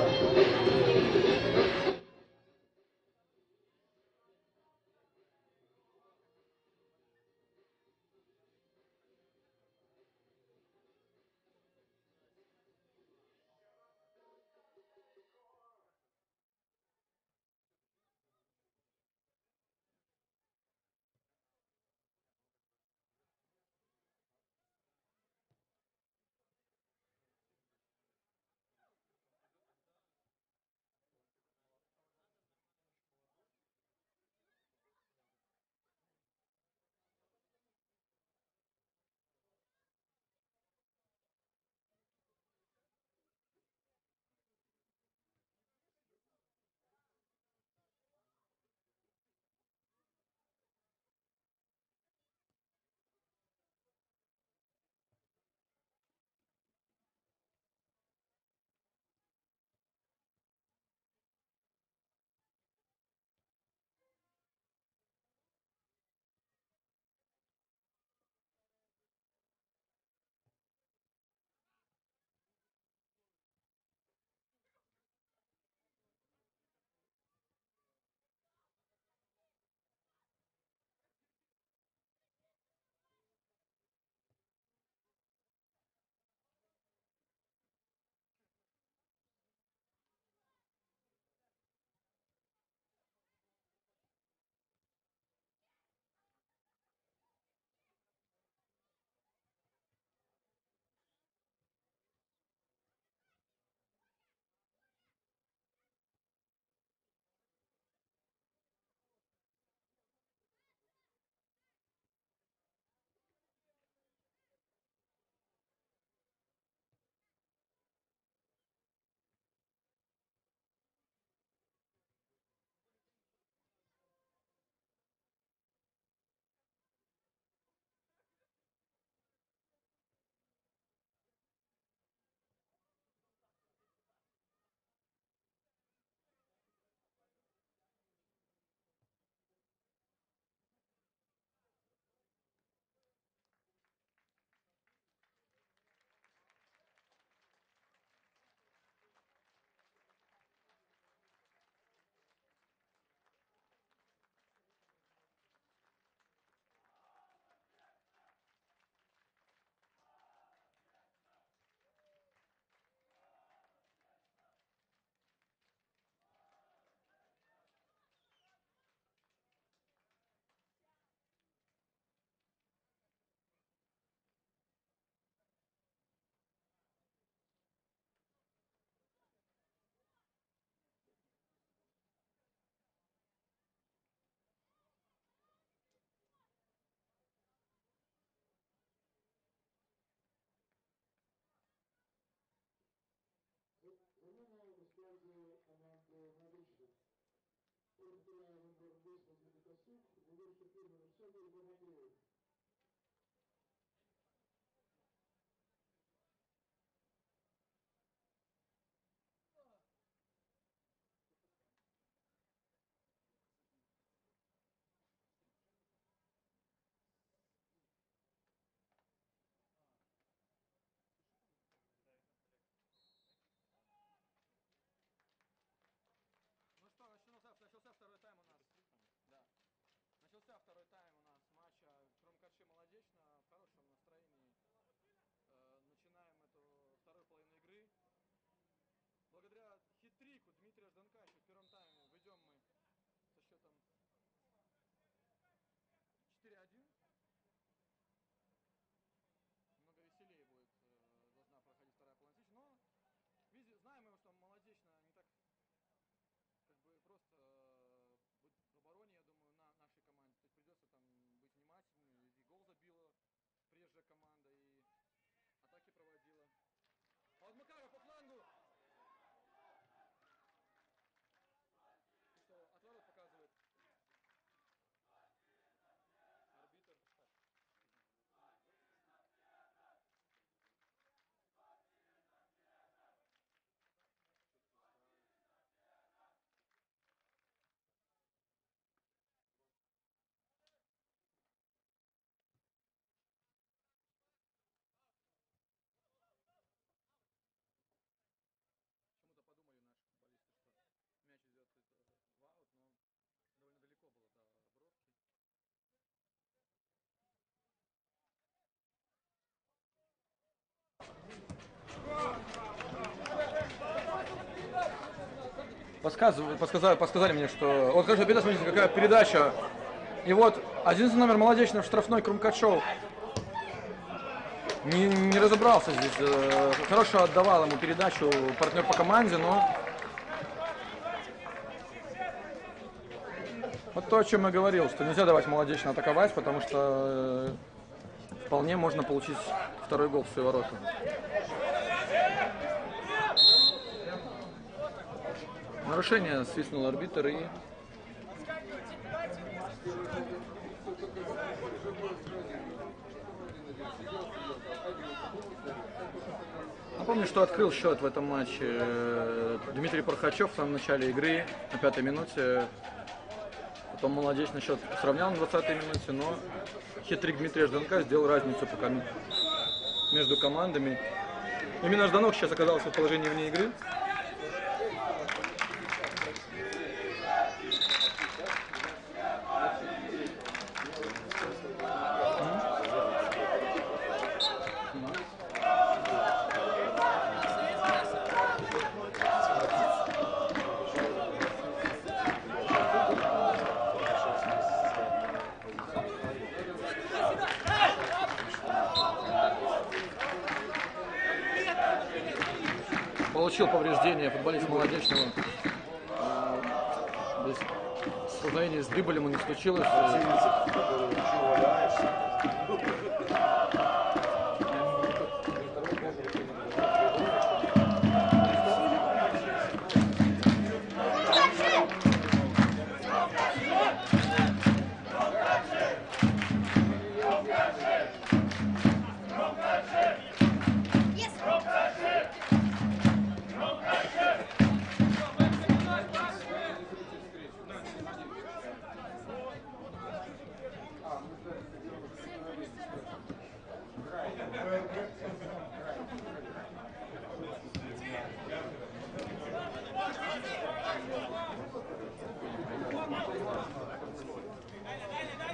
нагрузку. Повторяю номер 10 Косук, выверши фирму на все будет Громоглеев. Ну что, начался второй тайм у нас. Да. Начался второй тайм у нас матча Крумкачи Молодечно в хорошем настроении. Начинаем эту вторую половину игры. Благодаря хит-трику Дмитрия Жданка еще в первом тайме выйдем мы со счетом 4-1. Много веселее будет, должна проходить вторая половина. Но знаем мы, что Молодечно не так как бы просто быть в обороне, я думаю, на нашей команде. То есть придется там быть внимательным. И гол забила прежняя команда, и атаки проводила. А вот Макаров по флангу. И что, отворот показывает арбитр. Почему-то подумали наши футболисты, что мяч идет в аут, но довольно далеко было до бровки. Подсказали мне, что... Вот, конечно, беда, смотрите, какая передача. И вот 11 номер Молодечно в штрафной Крумкачев. Не разобрался здесь. Хорошо отдавал ему передачу партнер по команде, но... Вот то, о чем я говорил, что нельзя давать Молодечно атаковать, потому что вполне можно получить второй гол в свои ворота. Нарушение свистнул арбитр и... Напомню, что открыл счет в этом матче Дмитрий Порхачев в самом начале игры, на 5-й минуте. Потом Молодечно счет сравнял на 20-й минуте, но хитрик Дмитрия Жданка сделал разницу пока между командами. Именно Жданок сейчас оказался в положении вне игры. Получил повреждение футболист Молодечного. Столкновение с дриблем не случилось.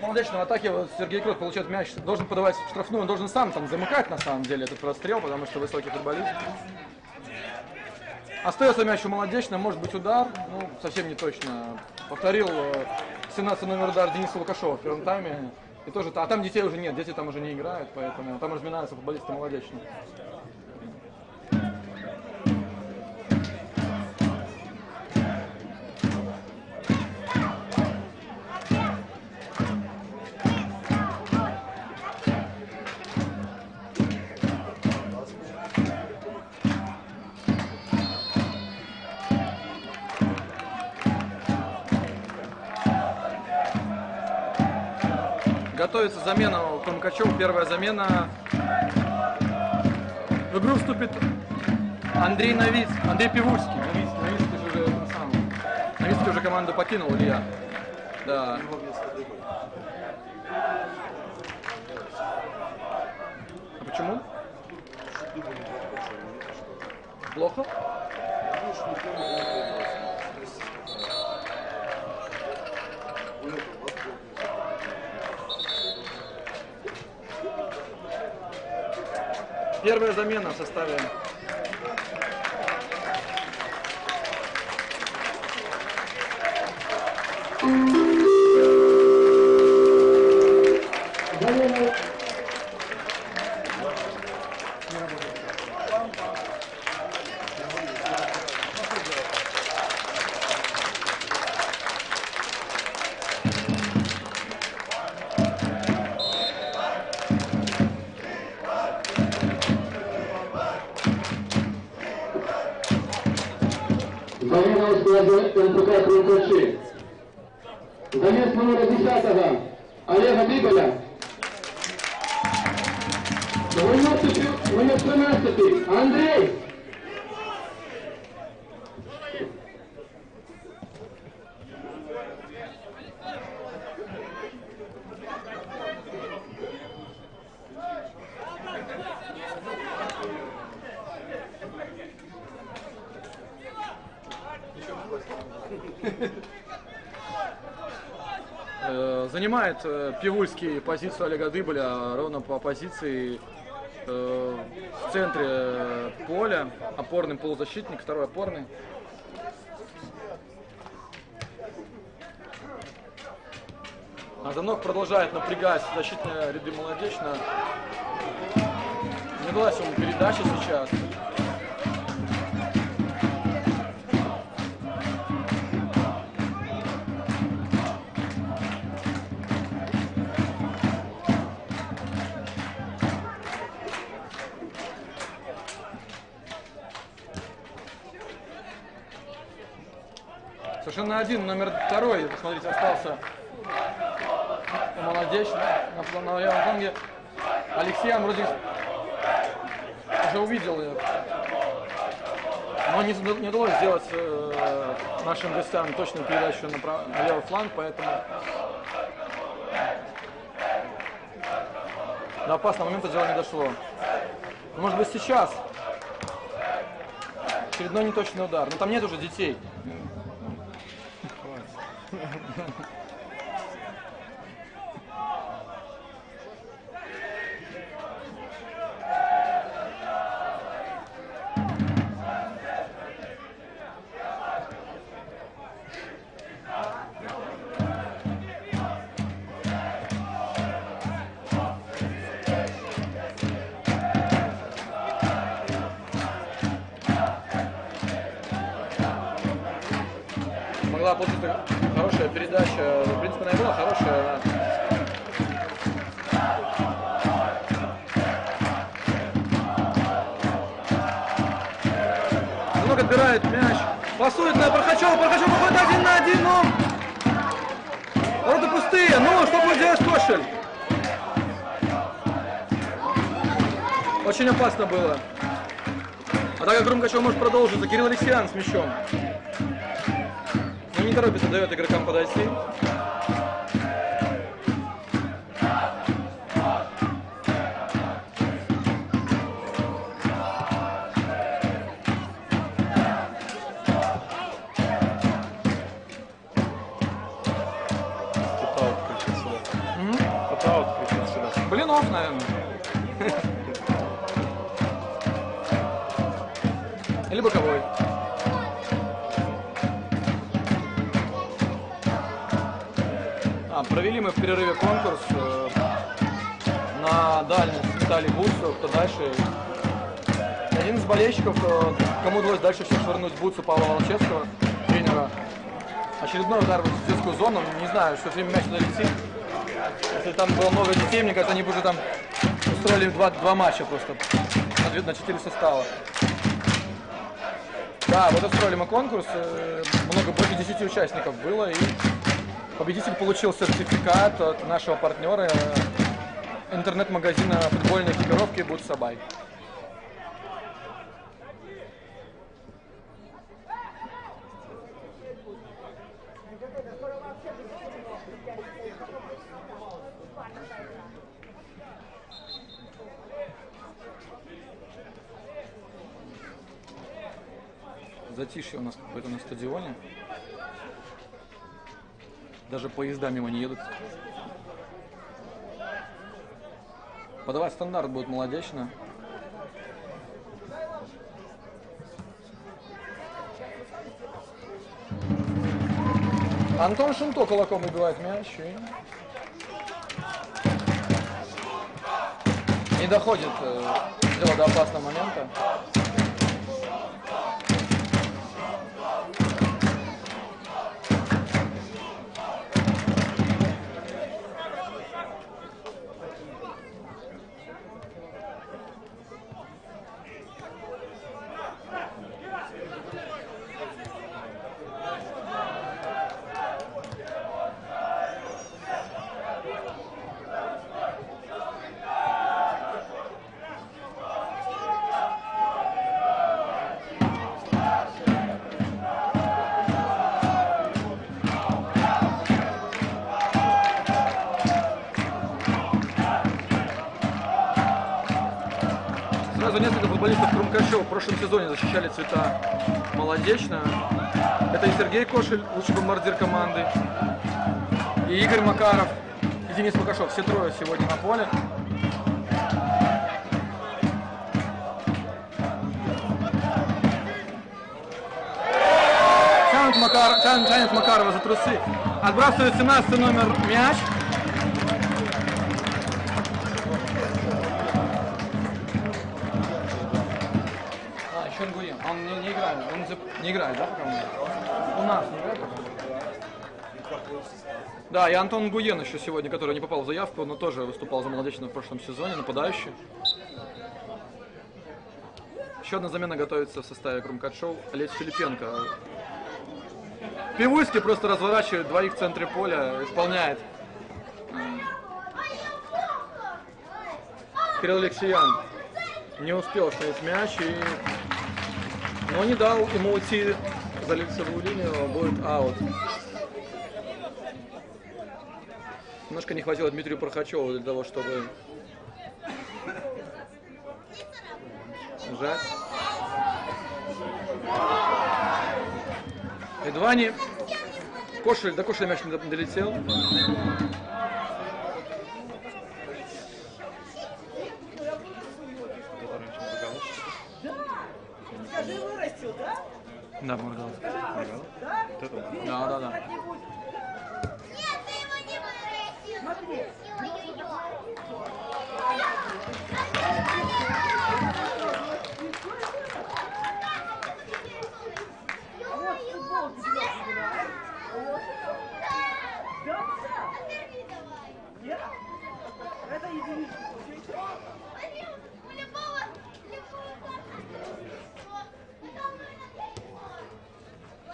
Молодечно в атаке вот Сергей Крот получает мяч, должен подавать в штрафную, он должен сам там замыкать на самом деле этот прострел, потому что высокий футболист. Остается мяч у Молодечно, может быть удар, ну совсем не точно. Повторил 17 номер удар Дениса Лукашова в первом тайме. И тоже, а там детей уже нет, дети там уже не играют, поэтому там разминаются футболисты Молодечно. Готовится замена у Крумкачева. Первая замена. В игру вступит Андрей Пивульский. Новицкий уже сам. Новицкий уже команду покинул, Илья. Да. А почему? Плохо? Первая замена в составе. Замена НПК Крумкачи. Замес номера 10 Олега Дыболя. Номер 13 Андрей. Занимает Пивульский позицию Олега Дыболя ровно по позиции в центре поля. Опорный полузащитник, второй опорный. Азанов продолжает напрягать защитные ряды Молодечно. Не далась ему передача сейчас. Совершенно один, номер 2, посмотрите, остался у Молодечно на левом фланге. Алексей вроде уже увидел ее, но не удалось сделать нашим гостям точную передачу на левый фланг, поэтому до опасного момента дело не дошло. Может быть, сейчас очередной неточный удар, но там нет уже детей. Могла получиться хорошая передача, в принципе, она и была хорошая. Занок отбирает мяч, пасует на Прохачева, Прохачев выходит 1 на 1, но ворота пустые, ну что будет делать Кошель? Очень опасно было. Атака Крумкачева может продолжиться, Кирилл Алексеян с мячом. Но не торопится, дает игрокам подойти. Блинов, наверное. Или боковой. Провели мы в перерыве конкурс на дальность Виталий Буцу, кто дальше. Один из болельщиков, кому удалось дальше всех швырнуть Буцу, Павла Волчевского, тренера. Очередной удар в детскую зону, не знаю, что время мяч туда летит. Если там было много детей, мне кажется, они бы уже там устроили два матча просто на 4 состава. Да, вот устроили мы конкурс, много, больше 10 участников было, и Победитель получил сертификат от нашего партнера интернет-магазина футбольной экипировки Бутсабай. Затишье у нас какое-то на стадионе. Даже поезда мимо не едут. Подавать стандарт будет Молодечно. Антон Шунто кулаком выбивает мяч. И не доходит дело до опасного момента. Сразу несколько футболистов Крумкачева в прошлом сезоне защищали цвета Молодечно. Это и Сергей Кошель, лучший бомбардир команды, и Игорь Макаров, и Денис Лукашов. Все трое сегодня на поле. Тянет Макарова за трусы. Отбрасывает 17 номер мяч. Он не играет, он не играет, да, пока у нас не играет? Да, и Антон Гуен еще сегодня, который не попал в заявку, но тоже выступал за Молодечно в прошлом сезоне, нападающий. Еще одна замена готовится в составе Крумкачев. Олесь Филипенко. Пивуйский просто разворачивает двоих в центре поля, исполняет. Кирилл Алексеян не успел остановить мяч, но не дал ему уйти за лицевую линию, будет аут. Немножко не хватило Дмитрию Прохачеву для того, чтобы сжать. Едва не Кошель, до Кошеля мяч не долетел. Да, Мургал. Да. Нет, ты его не вырастил. Смотри.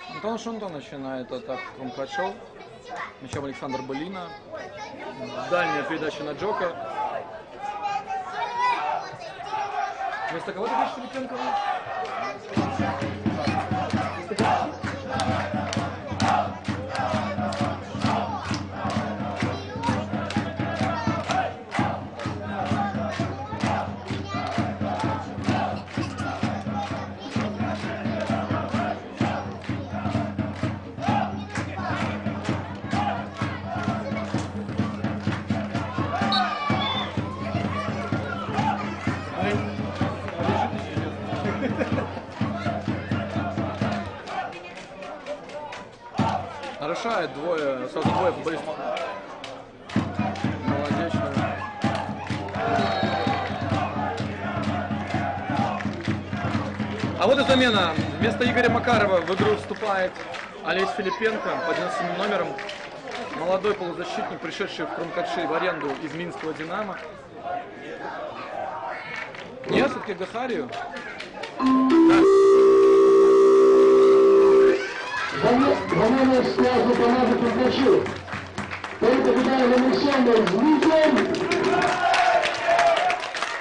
Антон Шунто начинает атаку Крумкачев. Мячом Александр Болина. Дальняя передача на Джока. Вместо кого ты видишь Филипенко? Решает сразу двое футболистов. Молодечно. А вот и замена. Вместо Игоря Макарова в игру вступает Олесь Филипенко под 11 номером. Молодой полузащитник, пришедший в Крумкачи в аренду из Минского «Динамо». Нет, все-таки Гахарию. Замена связана команды Крумкачи. капитана номер 7 Дмитрий.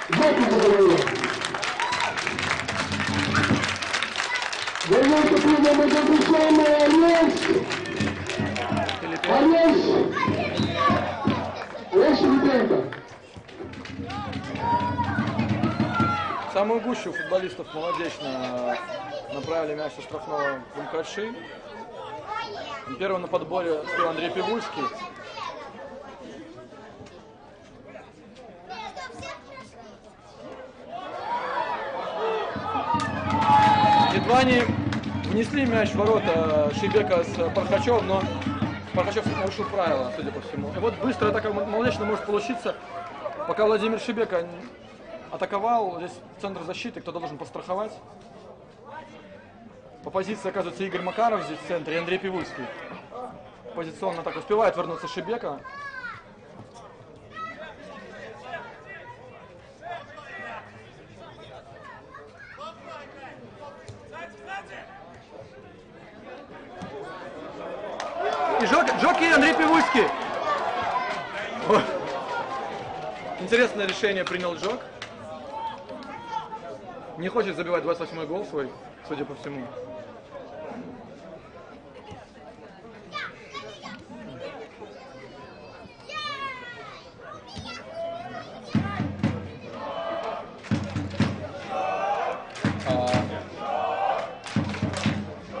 Запись заговорил. Вернется клуб номер 27 Олесь Филипенко. Самую гущу футболистов молодечно направили мяч со штрафного Крумкачи. Первый на подборе стоял Андрей Пивульский. Едва не внесли мяч в ворота Шибека с Пархачевым, но Пархачев нарушил правила, судя по всему. И вот быстрая атака молодечно может получиться, пока Владимир Шибека атаковал, здесь центр защиты, кто должен подстраховать. По позиции оказывается Игорь Макаров здесь в центре и Андрей Пивульский. Позиционно так успевает вернуться Шибека. И Джоки и Андрей Пивульский. О. Интересное решение принял Джок. Не хочет забивать 28-й гол свой, судя по всему.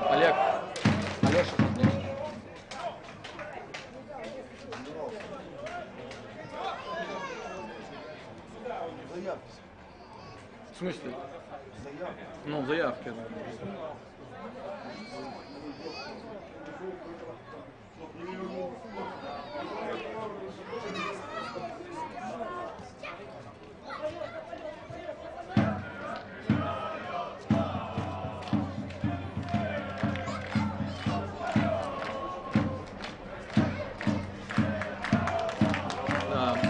Алеша. В смысле? Ну, заявки, да.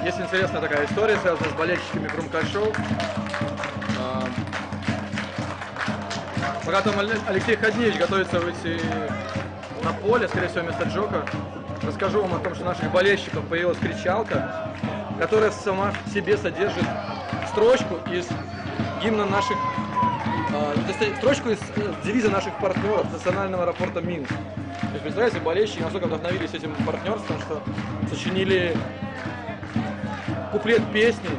Есть интересная такая история, связанная с болельщиками Крумкачев. Пока там Алексей Ходневич готовится выйти на поле, скорее всего, вместо Джока, расскажу вам о том, что у наших болельщиков появилась кричалка, которая сама в себе содержит строчку из гимна наших, строчку из девиза наших партнеров национального аэропорта Минск. То есть, представляете, болельщики настолько вдохновились этим партнерством, что сочинили куплет песни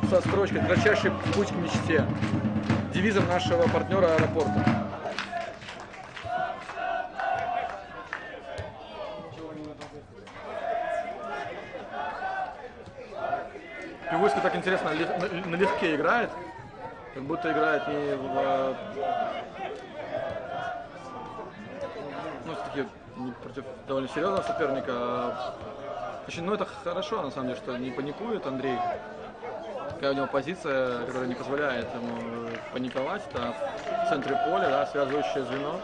со строчкой «Кратчайший путь к мечте», девизом нашего партнера аэропорта. Пивульский так интересно налегке играет, как будто играет не в... Ну, все-таки не против довольно серьезного соперника, а... Ну, это хорошо, на самом деле, что не паникует Андрей. Такая у него позиция, которая не позволяет ему паниковать. Это в центре поля, да, связывающее звено.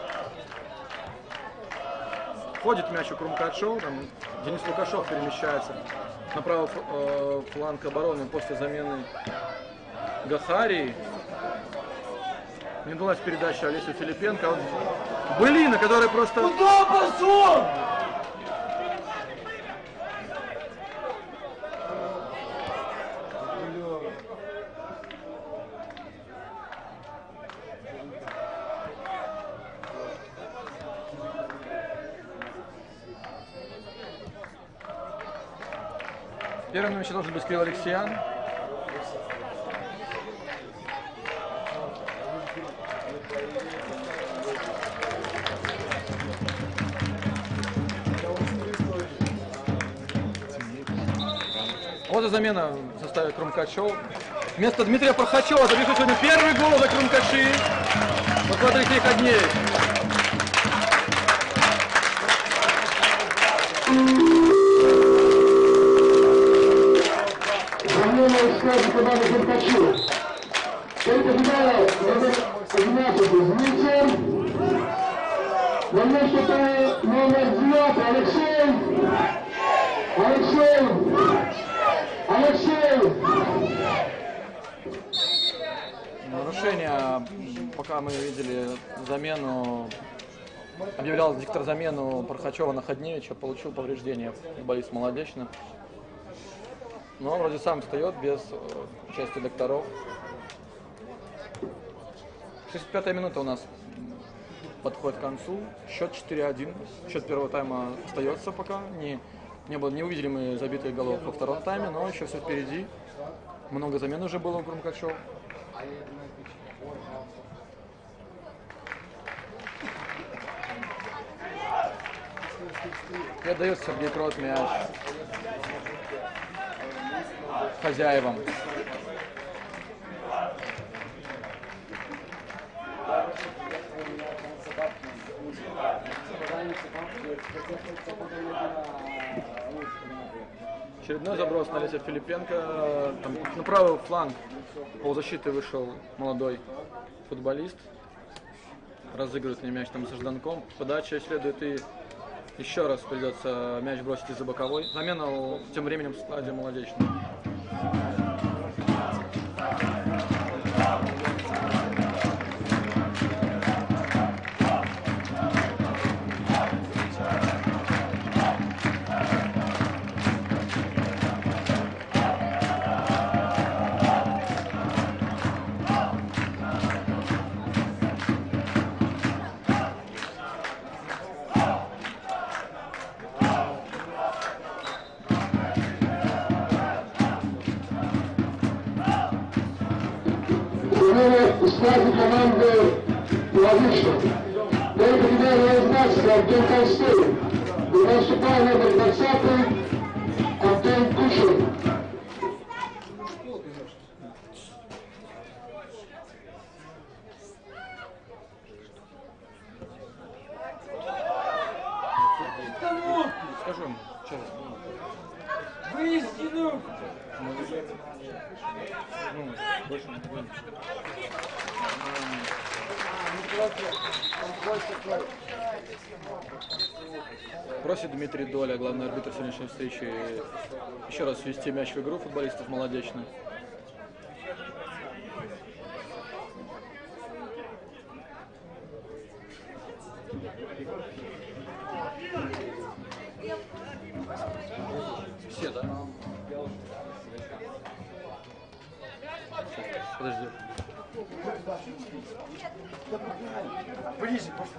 Ходит мяч у Крумкачева, там Денис Лукашов перемещается на правый фланг обороны после замены Гахарии. Не удалась передача Олесю Филипенко. Вот Былина, который просто... Куда пошел? Первым на мяче должен быть Кирилл Алексеян. Вот и замена в составе Крумкачев. Вместо Дмитрия Пархачева забил сегодня первый гол за Крумкачи. Посмотрите, их одней. Скажет команда Крумкачева. Только финала номер 11 Дмитрий. На место номер 9 Алексей. Алексей. Нарушение, пока мы видели замену объявлял диктор замену Прохачева на Ходневича, получил повреждение футболист Молодечно. Но вроде сам встает без участия докторов. 65-я минута у нас подходит к концу. Счет 4-1. Счет первого тайма остается пока. Не увидели мы забитых голов во втором тайме, но еще все впереди. Много замен уже было у Крумкачева. И отдает Сергей Крот мяч хозяевам. Очередной заброс на Леся Филипенко. Там на правый фланг полузащиты вышел молодой футболист. Разыгрывает мяч там со Жданком. Подача следует, и еще раз придется мяч бросить из-за боковой. Замена тем временем в стадии Молодечной. В складе команды Молодечно. Первый капитан Азбакса Антон Толстой. Наступал номер 20 Антон Кушин. Скажу ему, что Вынести, ну! больше не будем. Просит Дмитрий Доля, главный арбитр сегодняшней встречи, еще раз ввести мяч в игру футболистов Молодечно. Все, да? Подожди. Ближе, просто.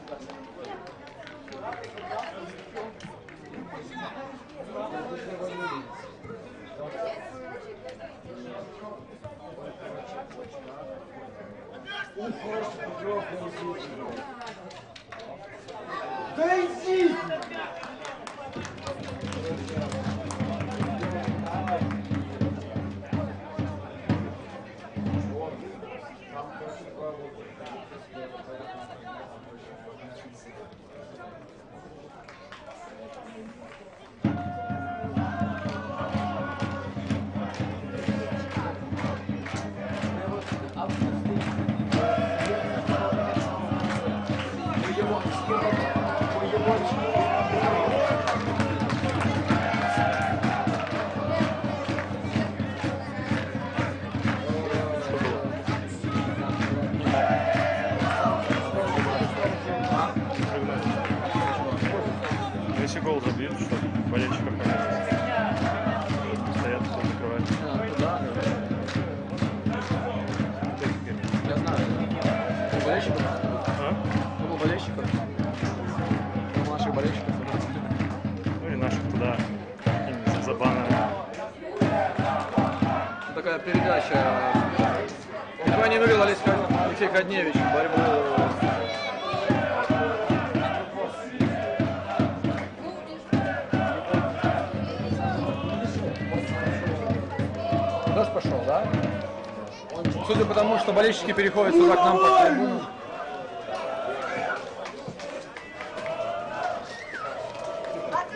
Да иди! Если гол забьют, что болельщиков стоят, кто закрывает. Да. Я знаю. У болельщиков? У болельщиков? У наших болельщиков? Ну или наших туда, за баннером. Такая передача. Едва не выиграл Алексей Ходневич борьбу. Дождь пошел, да? Судя по тому, что болельщики переходят сюда к нам по трибуну.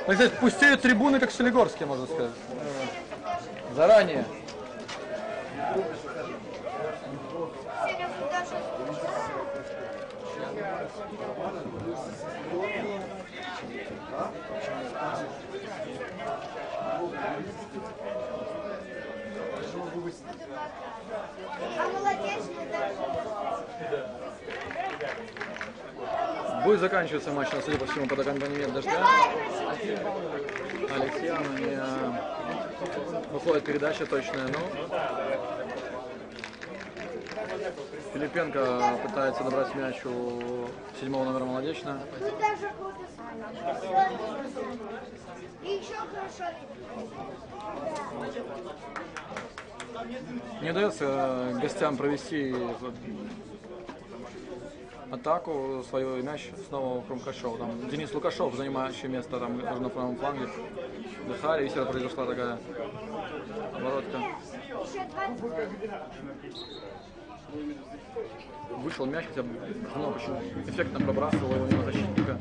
Так сказать, пустеют трибуны, как в Солигорске, можно сказать. Заранее. А Молодечно даже. Будет заканчиваться матч, судя по всему, под аккомпанемент дождя. Алексеяну не выходит передача точная, но Филипенко пытается добрать мяч у 7-го номера Молодечно. Тут даже и еще хорошо. Не удается гостям провести атаку, свою мяч снова Крумкашов. Там Денис Лукашов, занимающий место там на правом фланге. Дыхали, весело произошла такая воротка. Еще 20. Вышел мяч, хотя Жданов очень эффектно пробрасывал его мимо защитника.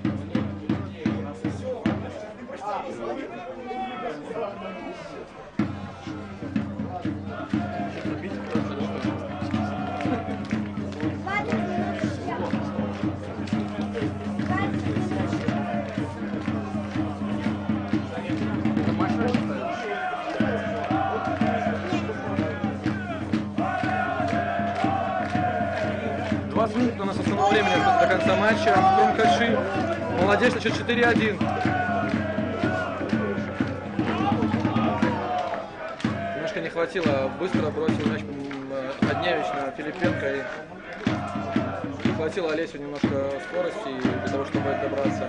У нас основного времени до конца матча. Крумкаши. Молодец, на счет 4-1. Немножко не хватило. Быстро бросил мяч Одневич на Филипенко. И не хватило Олесю немножко скорости для того, чтобы добраться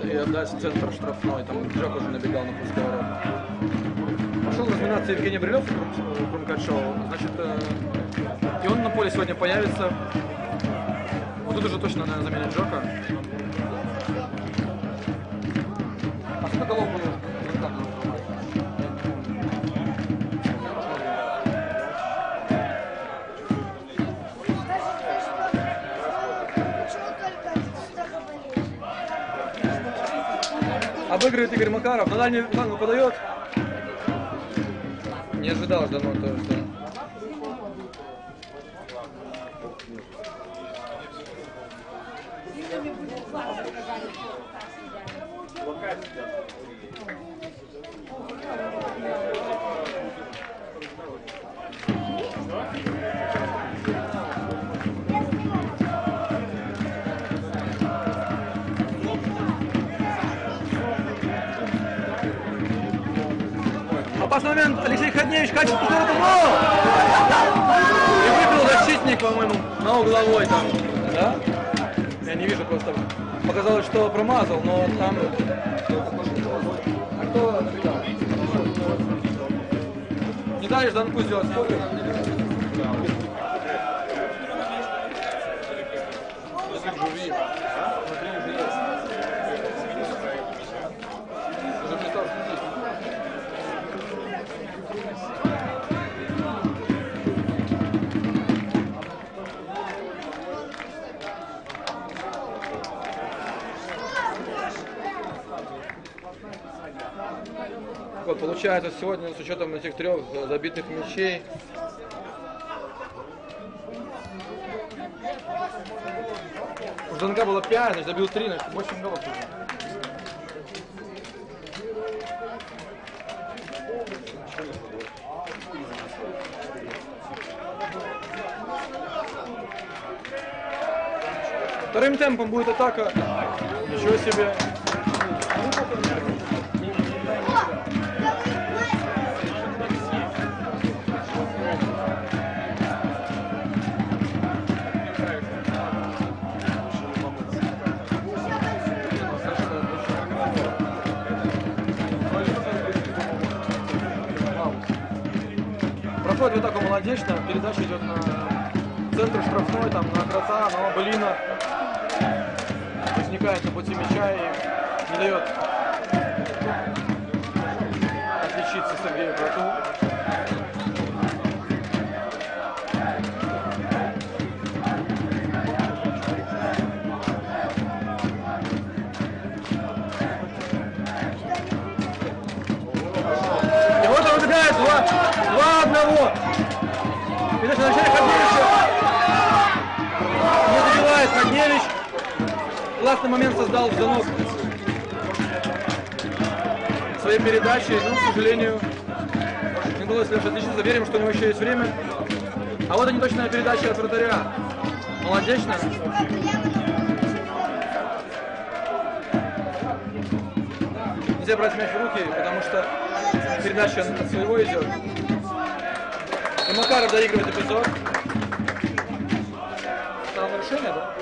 и отдать в центр штрафной. Там Джок уже набегал на пустой ворот. Пошел разминаться Евгений Брилев Крумкашова. Значит, и он на поле сегодня появится. Вот тут уже точно, наверное, заменит Джока. А сколько голов было? Обыгрывает Игорь Макаров. На дальнюю флангу подает. Не ожидал Жданов тоже, что... Опасный момент, Алексей Ходневич качает по кругу, и выбил защитник, по-моему, на угловой там, да? Я не вижу просто. Показалось, что промазал, но там... А кто отбегал? Не дали Жданку сделать сколько? Вот, получается сегодня с учетом этих 3 забитых мячей у Жданка было 5, значит забил 3, значит 8 голов уже. Вторым темпом будет атака. Ничего себе. Проходит в атаку Молодечно, передача идет на центр штрафной, там на Кроца, но Былина возникает на пути мяча и не дает отличиться Сергею Кроту. И вот он убегает 2-1. Передача на начале Ходневича. Не забивает Ходневич. Классный момент создал Жданов своей передачей, но, к сожалению, не удалось лишь отличиться. Верим, что у него еще есть время. А вот и неточная передача от вратаря. Молодечно. нельзя брать мяч в руки, потому что передача от своего идет. И Макаров доигрывает эпизод. Стало нарушение, да?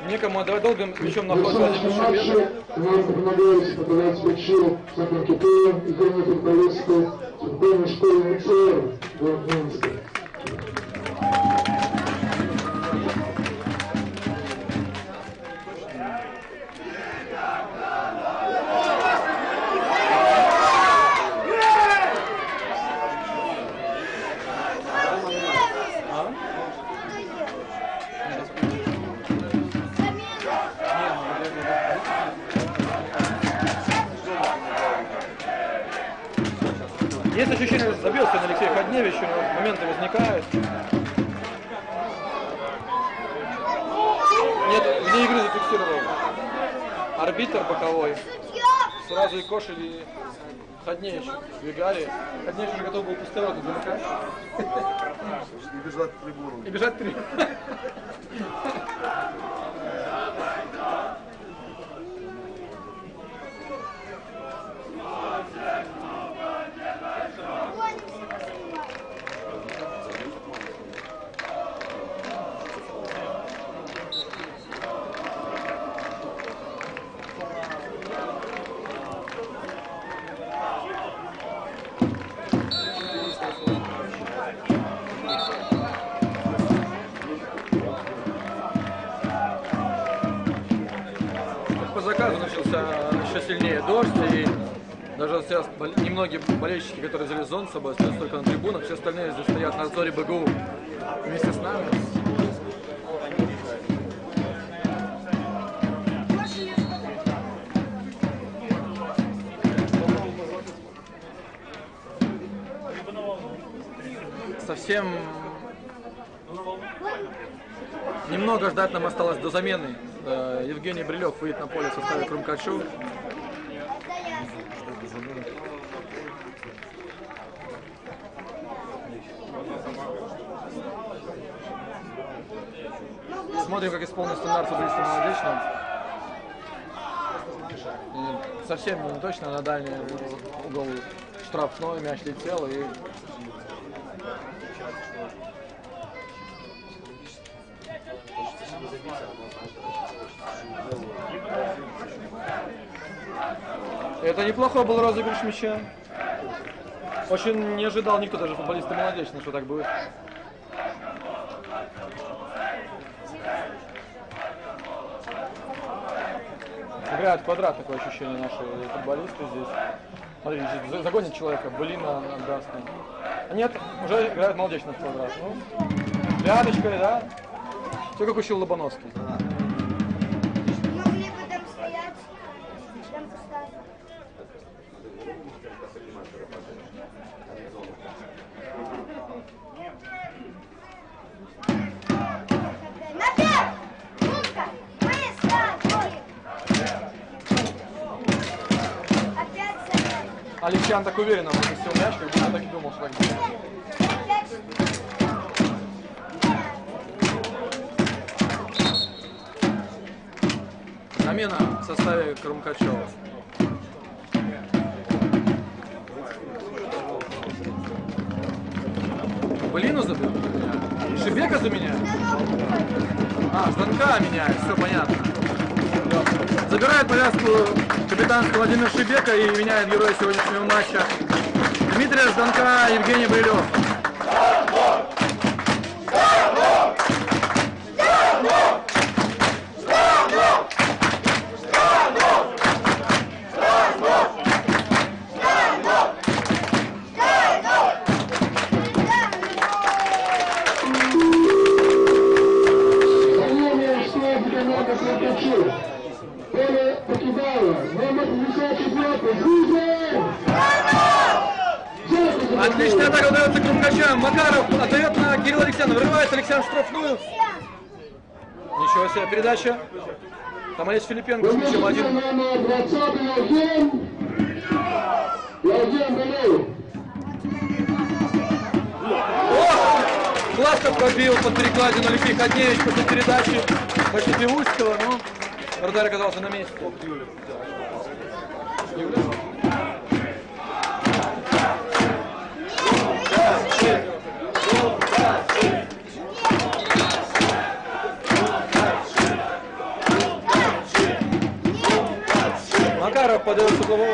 Некому отдавать долгим мячом находится Владимир Шебеков. Нам предлагается подавать мячи Сахан Кипеев, игры футболисты футбольной школы УЦР в Минске. Есть ощущение, что забил сегодня Алексей Ходневич, моменты возникают. Нет, вне игры зафиксировал арбитр боковой. Сразу и Кошель, и Ходневич сбегали. Ходневич уже готов был пустовать замыкать. И бежать в трибуну. И бежать в трибуну. По заказу начался еще сильнее дождь, и даже сейчас немногие болельщики, которые взяли зон с собой, остаются только на трибунах, все остальные здесь стоят на надзоре БГУ вместе с нами. Совсем немного ждать нам осталось до замены. Евгений Брилев выйдет на поле в составе Крумкачу. Смотрим, как исполнен стандарт футболиста Молодечного. Совсем не точно, на дальний угол штрафной мяч летел и... Это неплохой был розыгрыш мяча. Очень не ожидал никто, даже футболисты Молодечного, что так будет. Играют в квадрат, такое ощущение наши футболисты здесь. Смотри, загонит человека, блина отдаст. Нет, уже играют Молодечного в квадрат. Ну, пяточкой, да? Все как учил Лобановский. Могли бы там стоять, там поставить. Наверх! Мутка! Мы с тобой! Опять заверх! Алексей так уверенно выпустил мяч, как будто так и думал, что так будет. Замена в составе Крумкачева. Блину забил? Шебека заменяет? А, Жданка меняет, все понятно. Забирает повязку капитанского Владимир Шебека и меняет героя сегодняшнего матча. Дмитрия Жданка, Евгений Брилев. Отличная атака удается Крумкачам. Макаров отдает на Кирилла Алексеенко. Вырывается Александр штрафную. Ничего себе, передача. Там есть Филипенко с мячом один. Номер 20 Евген. Евген Беляев. Классно пробил под перекладину Алексей Ходневич после передачи почти Пивульского, но вратарь оказался на месте. Макаров подает с углового.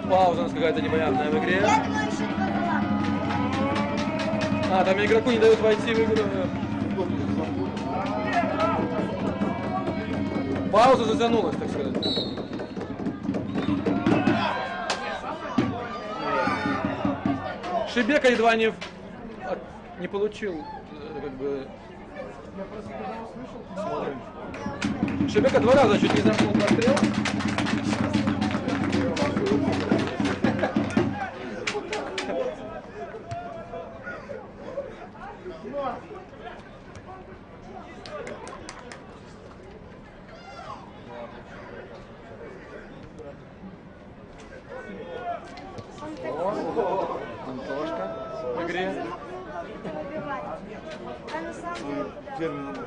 Пауза у нас какая-то непонятная в игре. А, там игроку не дают войти в игру. Пауза затянулась, так сказать. Шибека едва не получил, как бы. Смотрим. Шибека 2 раза чуть не замкнул прострел. Антошка в игре. Термин удар.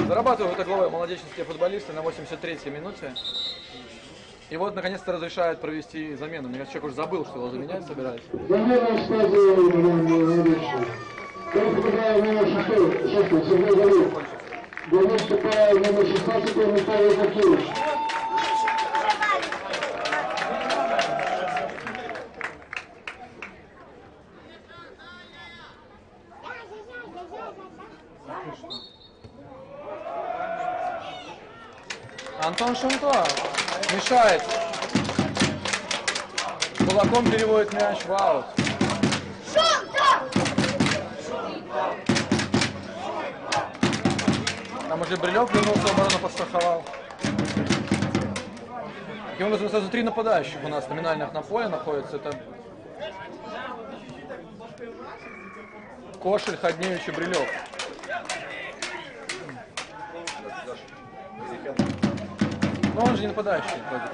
Зарабатывают угловые молодеченские футболисты на 83-й минуте. И вот наконец-то разрешают провести замену. Мне кажется, человек уже забыл, что его заменять собирается. Замена сказывает номер 6, Сергей Галиев. Где выступает номер 16 Михаил Закевич. Антон Шунто мешает. Кулаком переводит мяч в аут. Там уже Брилев вернулся, оборону подстраховал. Таким образом, сразу 3 нападающих у нас номинальных на поле находятся. Это Кошель, Ходневич и Брилев. Но он же не нападающий вроде.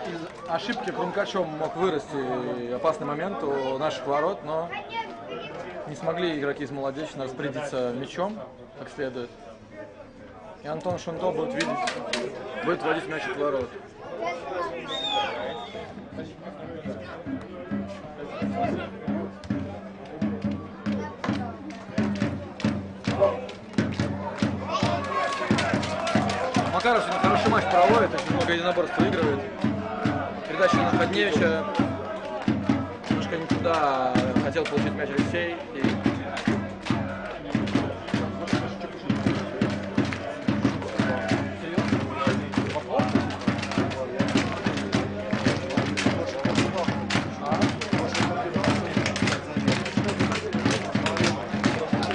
Из ошибки Крумкачев мог вырасти опасный момент у наших ворот, но не смогли игроки из Молодечного распорядиться мячом как следует. И Антон Шунто будет водить мяч от ворот. Макаров сегодня хороший матч проводит, очень много единоборств выигрывает. Передача на Ходневича. Немножко не туда хотел получить мяч Алексей.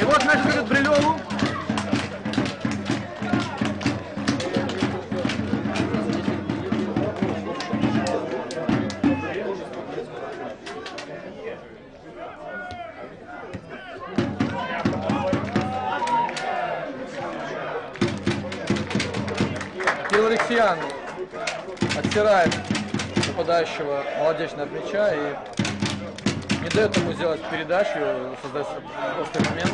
И вот мяч идет Брилеву. Маркоян оттирает нападающего Молодечного от мяча и не дает ему сделать передачу, создать острый момент.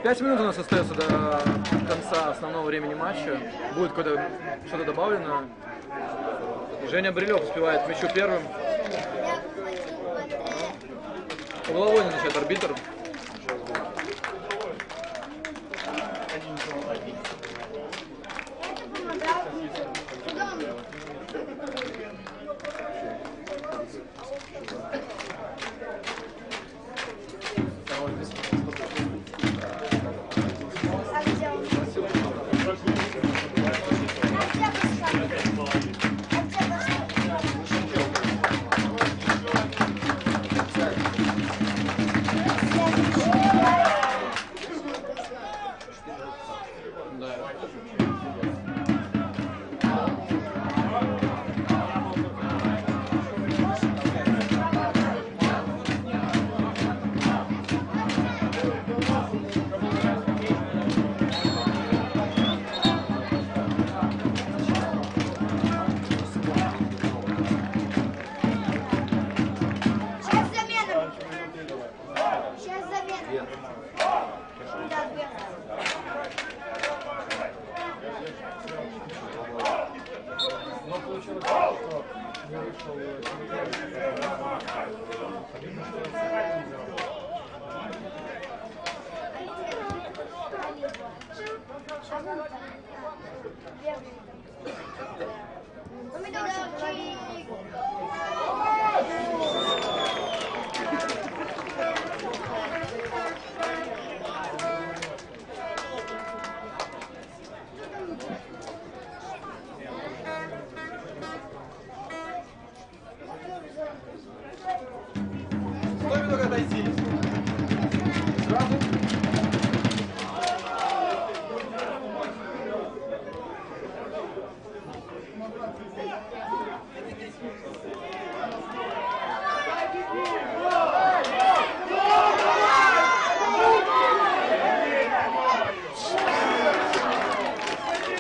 Пять минут у нас остается до конца основного времени матча. Будет что-то добавлено. Женя Брилев успевает к мячу первым. Угловой назначает арбитр.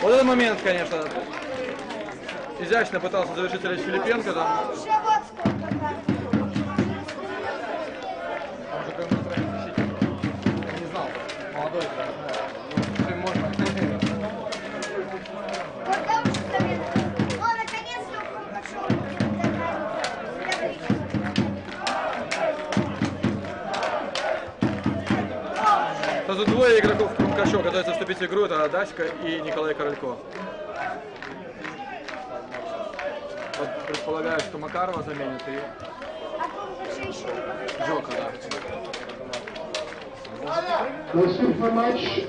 Вот этот момент, конечно, изящно пытался завершить Олег Филипенко. Там. Не знал, молодой. Можно. Сразу двое игроков Крумкачева готовятся вступить в игру, это Даська и Николай Корольков. Вот предполагаю, что Макарова заменит и Джока, да. Наступний матч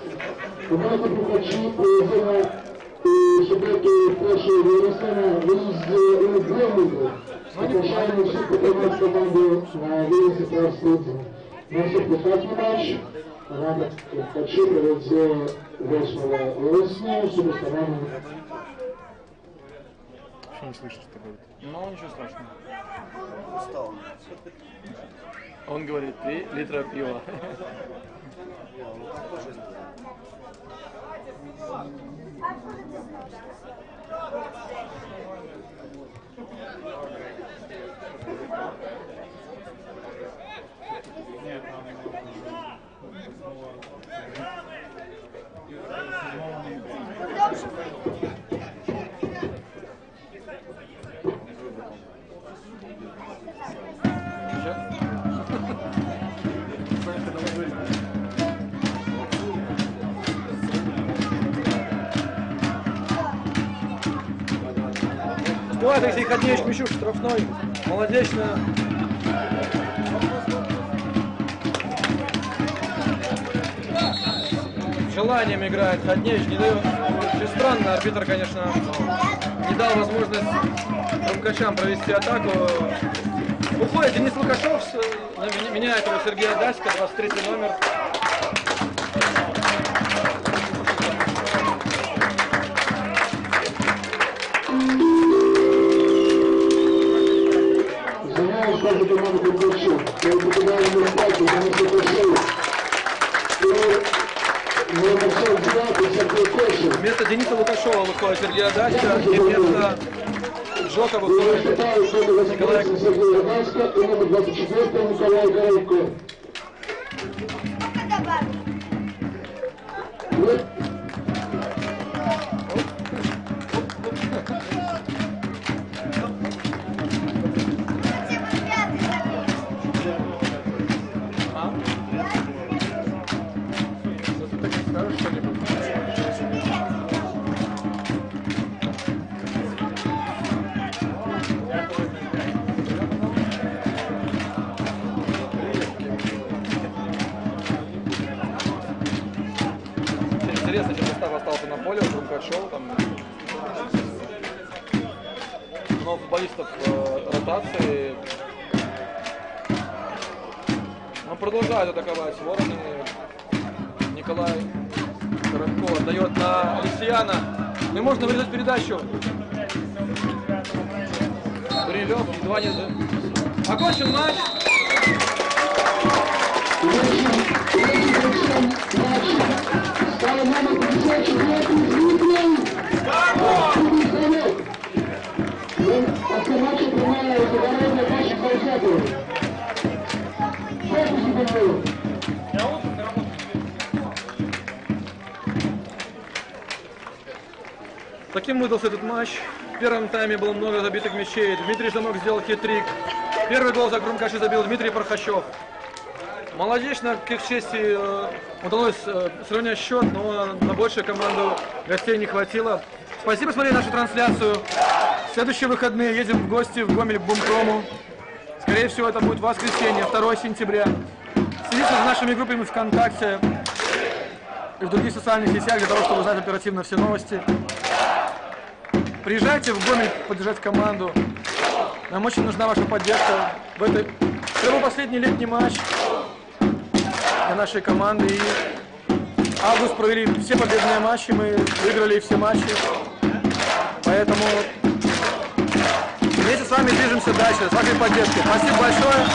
команда Крумкачі поєднала у суботу 1 вересня виїзд у Громову. Запрошаємо всіх підтримати команду на виїзді Проспілку. Наступний матч команда Крумкачі проведе 8 вересня у суботу. Что не слышишь, что говорит? Ну, ничего страшного. Устал. Он говорит, 3 литра пива. Успевает Алексей Ходневич к мячу, штрафной, Молодечная. Желанием играет Ходневич, не дает. Очень странно, арбитр, конечно, не дал возможность Крумкачам провести атаку. Уходит Денис Лукашов, меняет его Сергей Даська, 23 номер. Занимаюсь каждый команду Крумкачев. Я покидаю номер 5, потому что это шоу. Дениса Лукашова выходит Сергей Адача, и вместо Джока выходит Николай. Сергей Адачка и номер 24 Николай Горейко. Интересно, что состав остался на поле, Крумкачев, там много футболистов ротации. Но продолжают атаковать вороны. Николай Коробков отдает на Алексеяна. Ну и можно вырезать передачу. Брилев едва не... Окончен матч. Стал номер 54 Дмитрий. После матча принимает загородный матч Байзакову. Таким выдался этот матч. В первом тайме было много забитых мячей. Дмитрий Жданок сделал хитрик. Первый гол за Крумкачи забил Дмитрий Пархачев. Молодечно, к их чести, удалось сравнять счет, но на большую команду гостей не хватило. Спасибо, смотрели нашу трансляцию. В следующие выходные едем в гости в Гомель к Бумпрому. Скорее всего, это будет воскресенье, 2 сентября. Следите за нашими группами ВКонтакте и в других социальных сетях для того, чтобы узнать оперативно все новости. Приезжайте в Гомель поддержать команду. Нам очень нужна ваша поддержка. Это был последний летний матч для нашей команды. И август провели все победные матчи, мы выиграли все матчи. Поэтому вместе с вами движемся дальше, с вашей поддержкой. Спасибо большое.